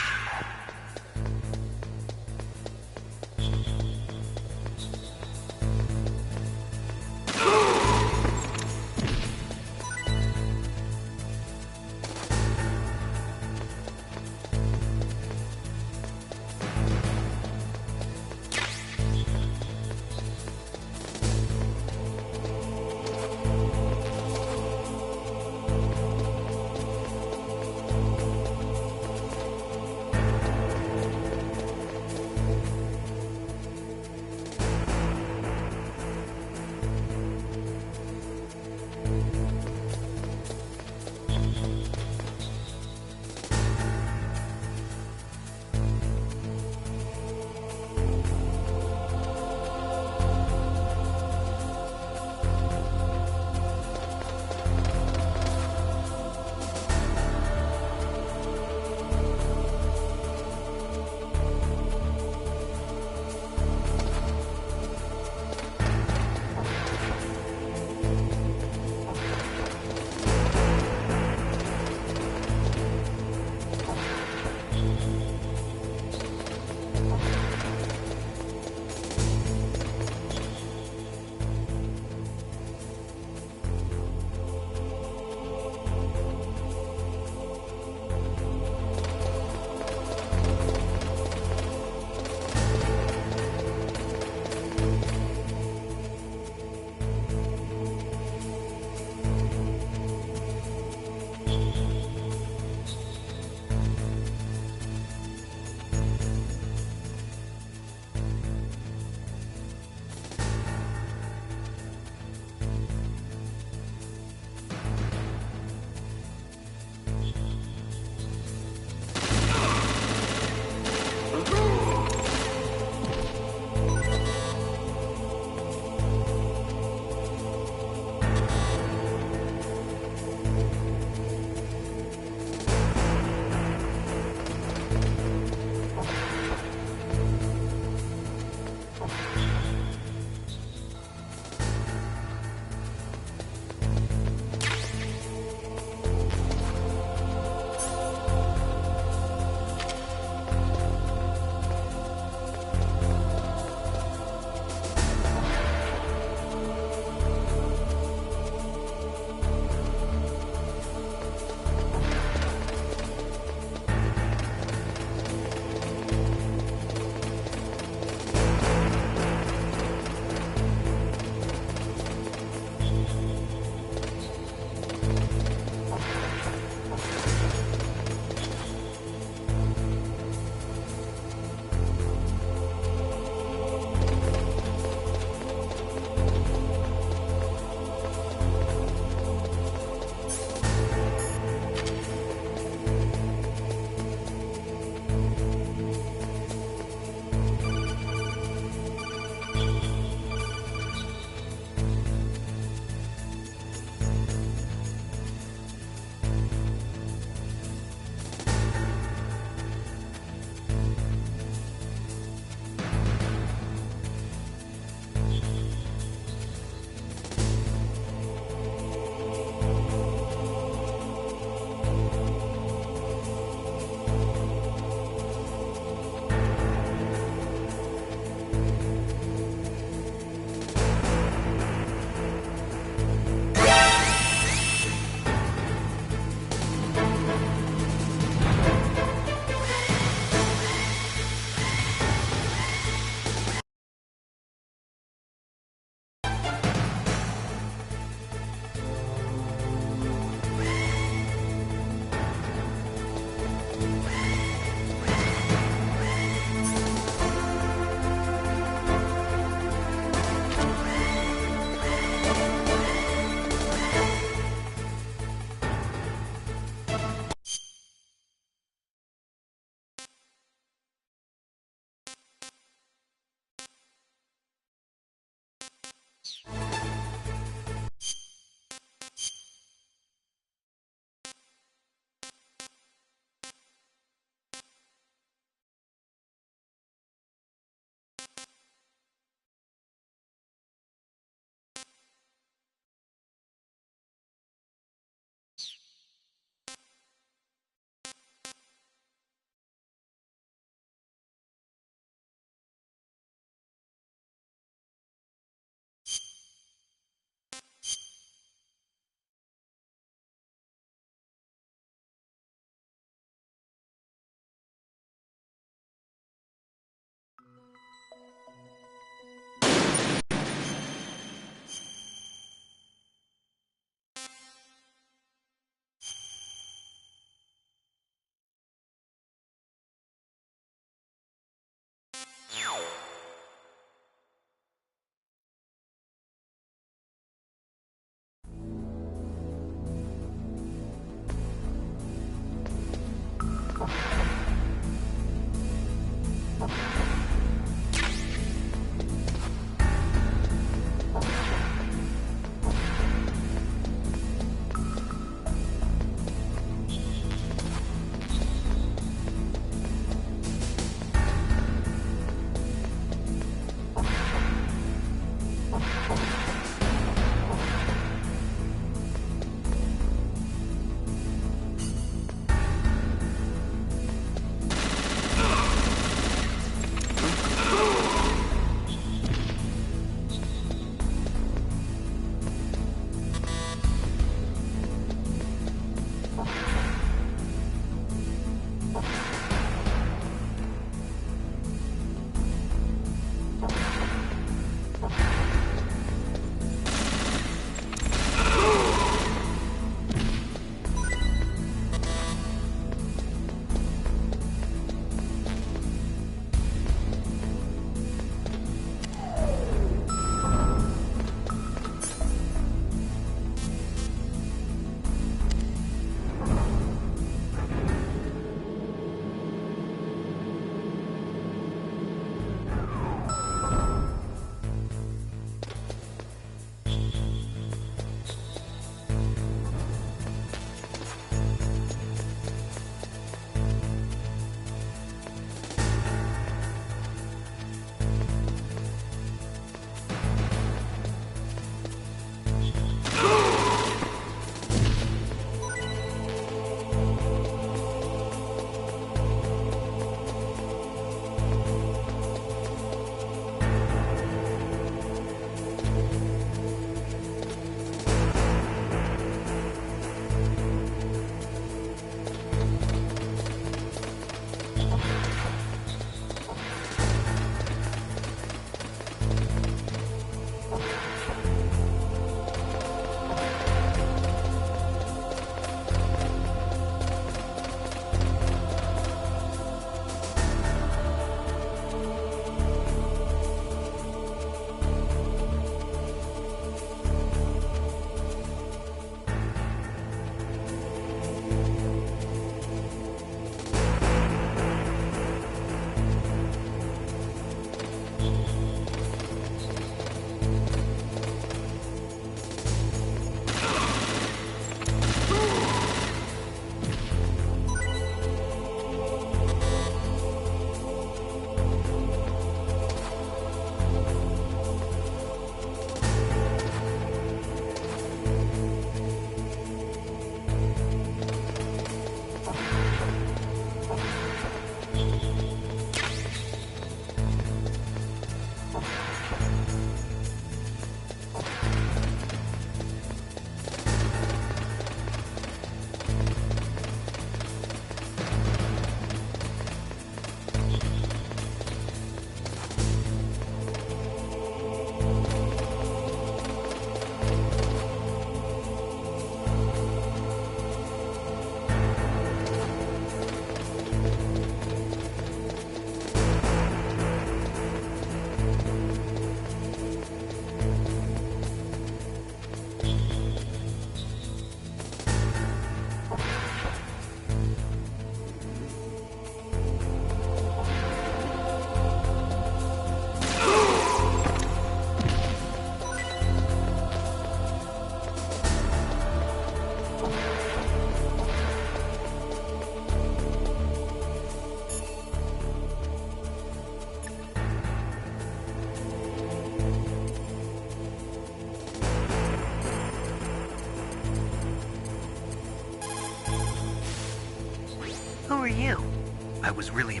I was really...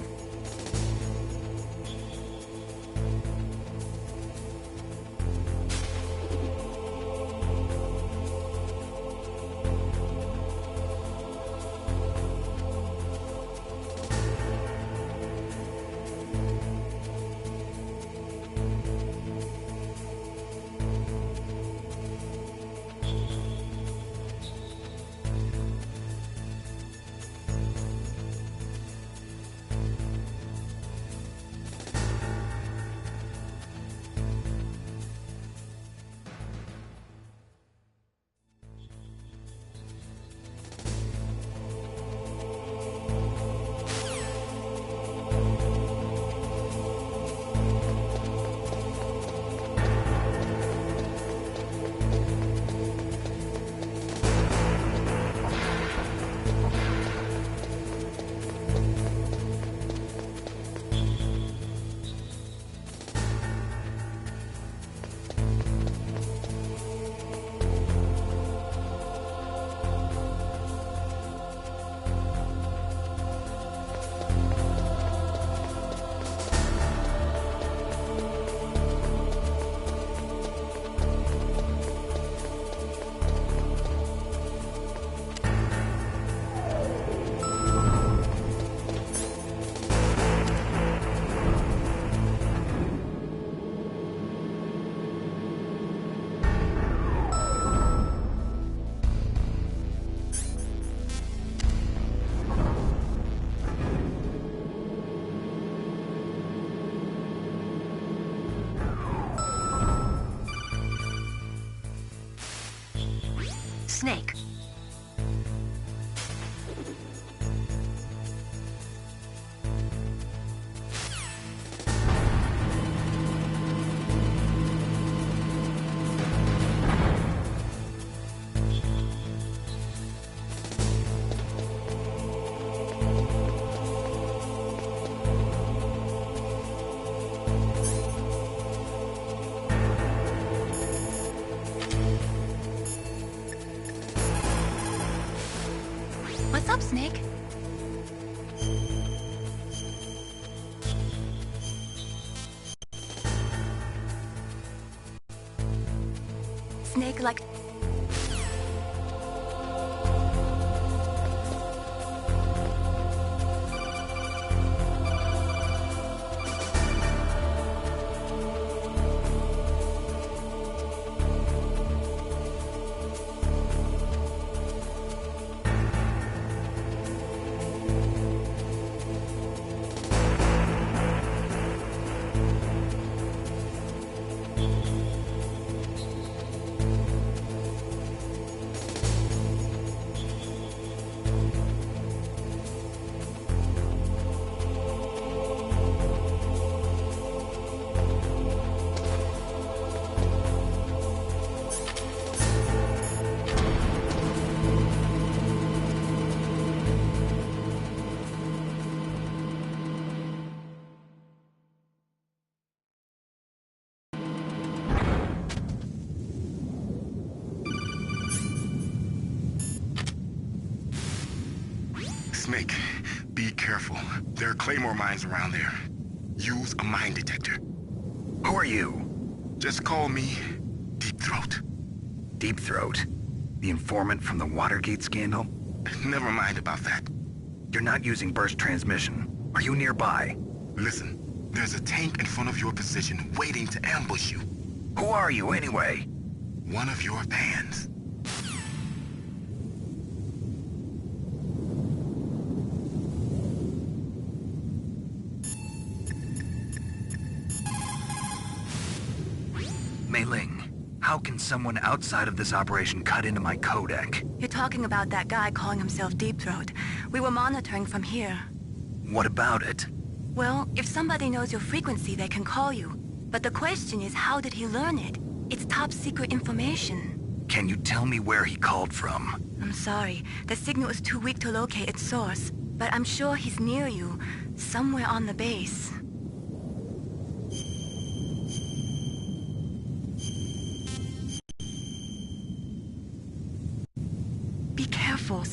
Snake. What's up, Snake? Snake like... Snake, be careful. There are Claymore mines around there. Use a mine detector. Who are you? Just call me Deep Throat. Deep Throat? The informant from the Watergate scandal? Never mind about that. You're not using burst transmission. Are you nearby? Listen, there's a tank in front of your position waiting to ambush you. Who are you anyway? One of your fans. Mei Ling, how can someone outside of this operation cut into my codec? You're talking about that guy calling himself Deep Throat. We were monitoring from here. What about it? Well, if somebody knows your frequency, they can call you. But the question is, how did he learn it? It's top secret information. Can you tell me where he called from? I'm sorry. The signal is too weak to locate its source. But I'm sure he's near you, somewhere on the base. Be careful.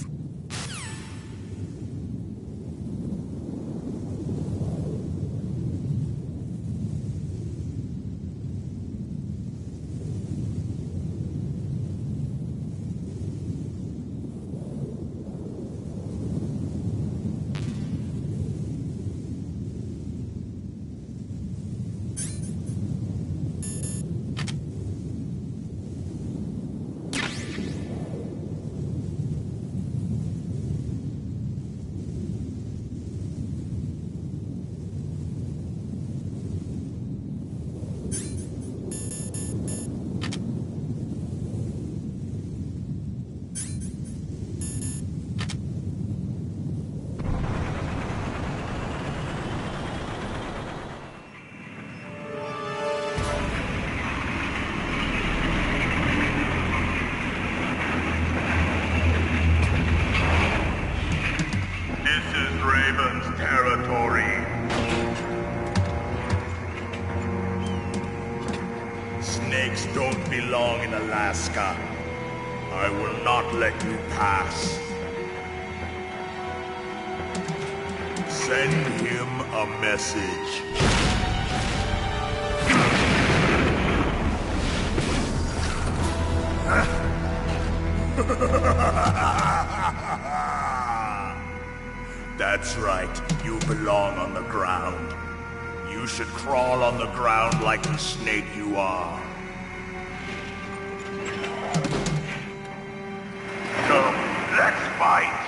snakes don't belong in Alaska. I will not let you pass. Send him a message. That's right, you belong on the ground. You should crawl on the ground like the snake you are. Come, let's fight!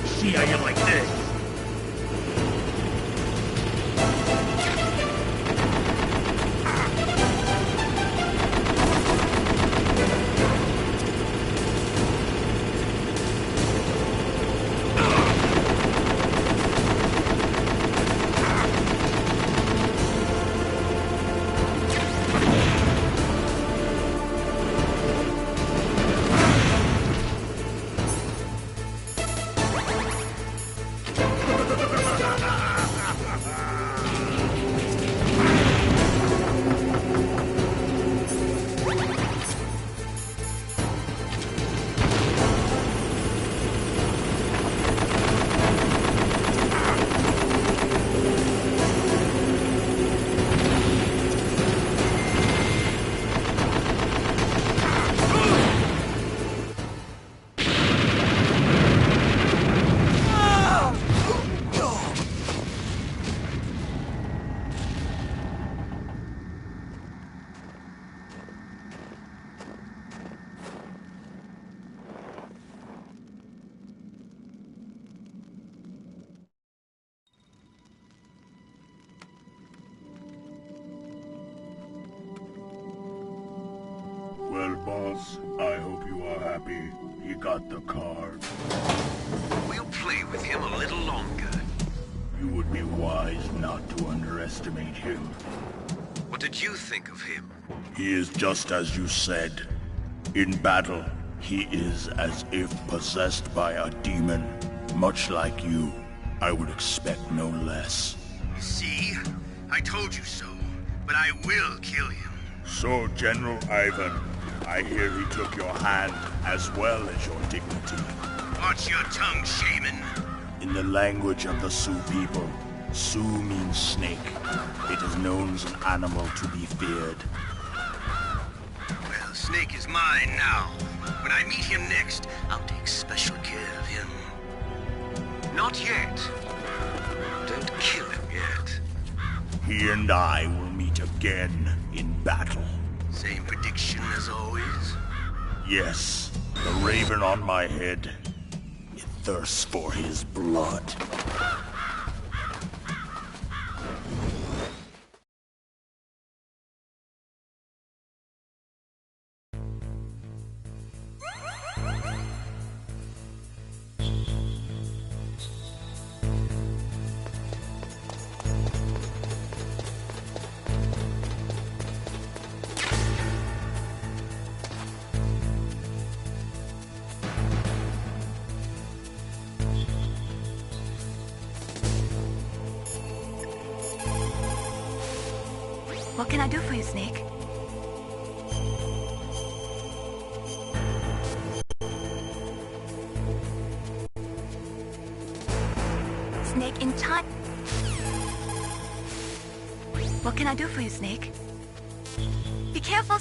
See how you like this? Well, boss, I hope you are happy. He got the card. We'll play with him a little longer. You would be wise not to underestimate him. What did you think of him? He is just as you said. In battle, he is as if possessed by a demon. Much like you, I would expect no less. See? I told you so, but I will kill him. So, General Ivan, I hear he took your hand as well as your dignity. Watch your tongue, shaman. In the language of the Sioux people, Sioux means snake. It is known as an animal to be feared. Well, Snake is mine now. When I meet him next, I'll take special care of him. Not yet. Don't kill him yet. He and I will meet again in battle. Same prediction as always? Yes, the raven on my head. It thirsts for his blood. can I do for you, Snake? Snake in time. What can I do for you, Snake? Be careful.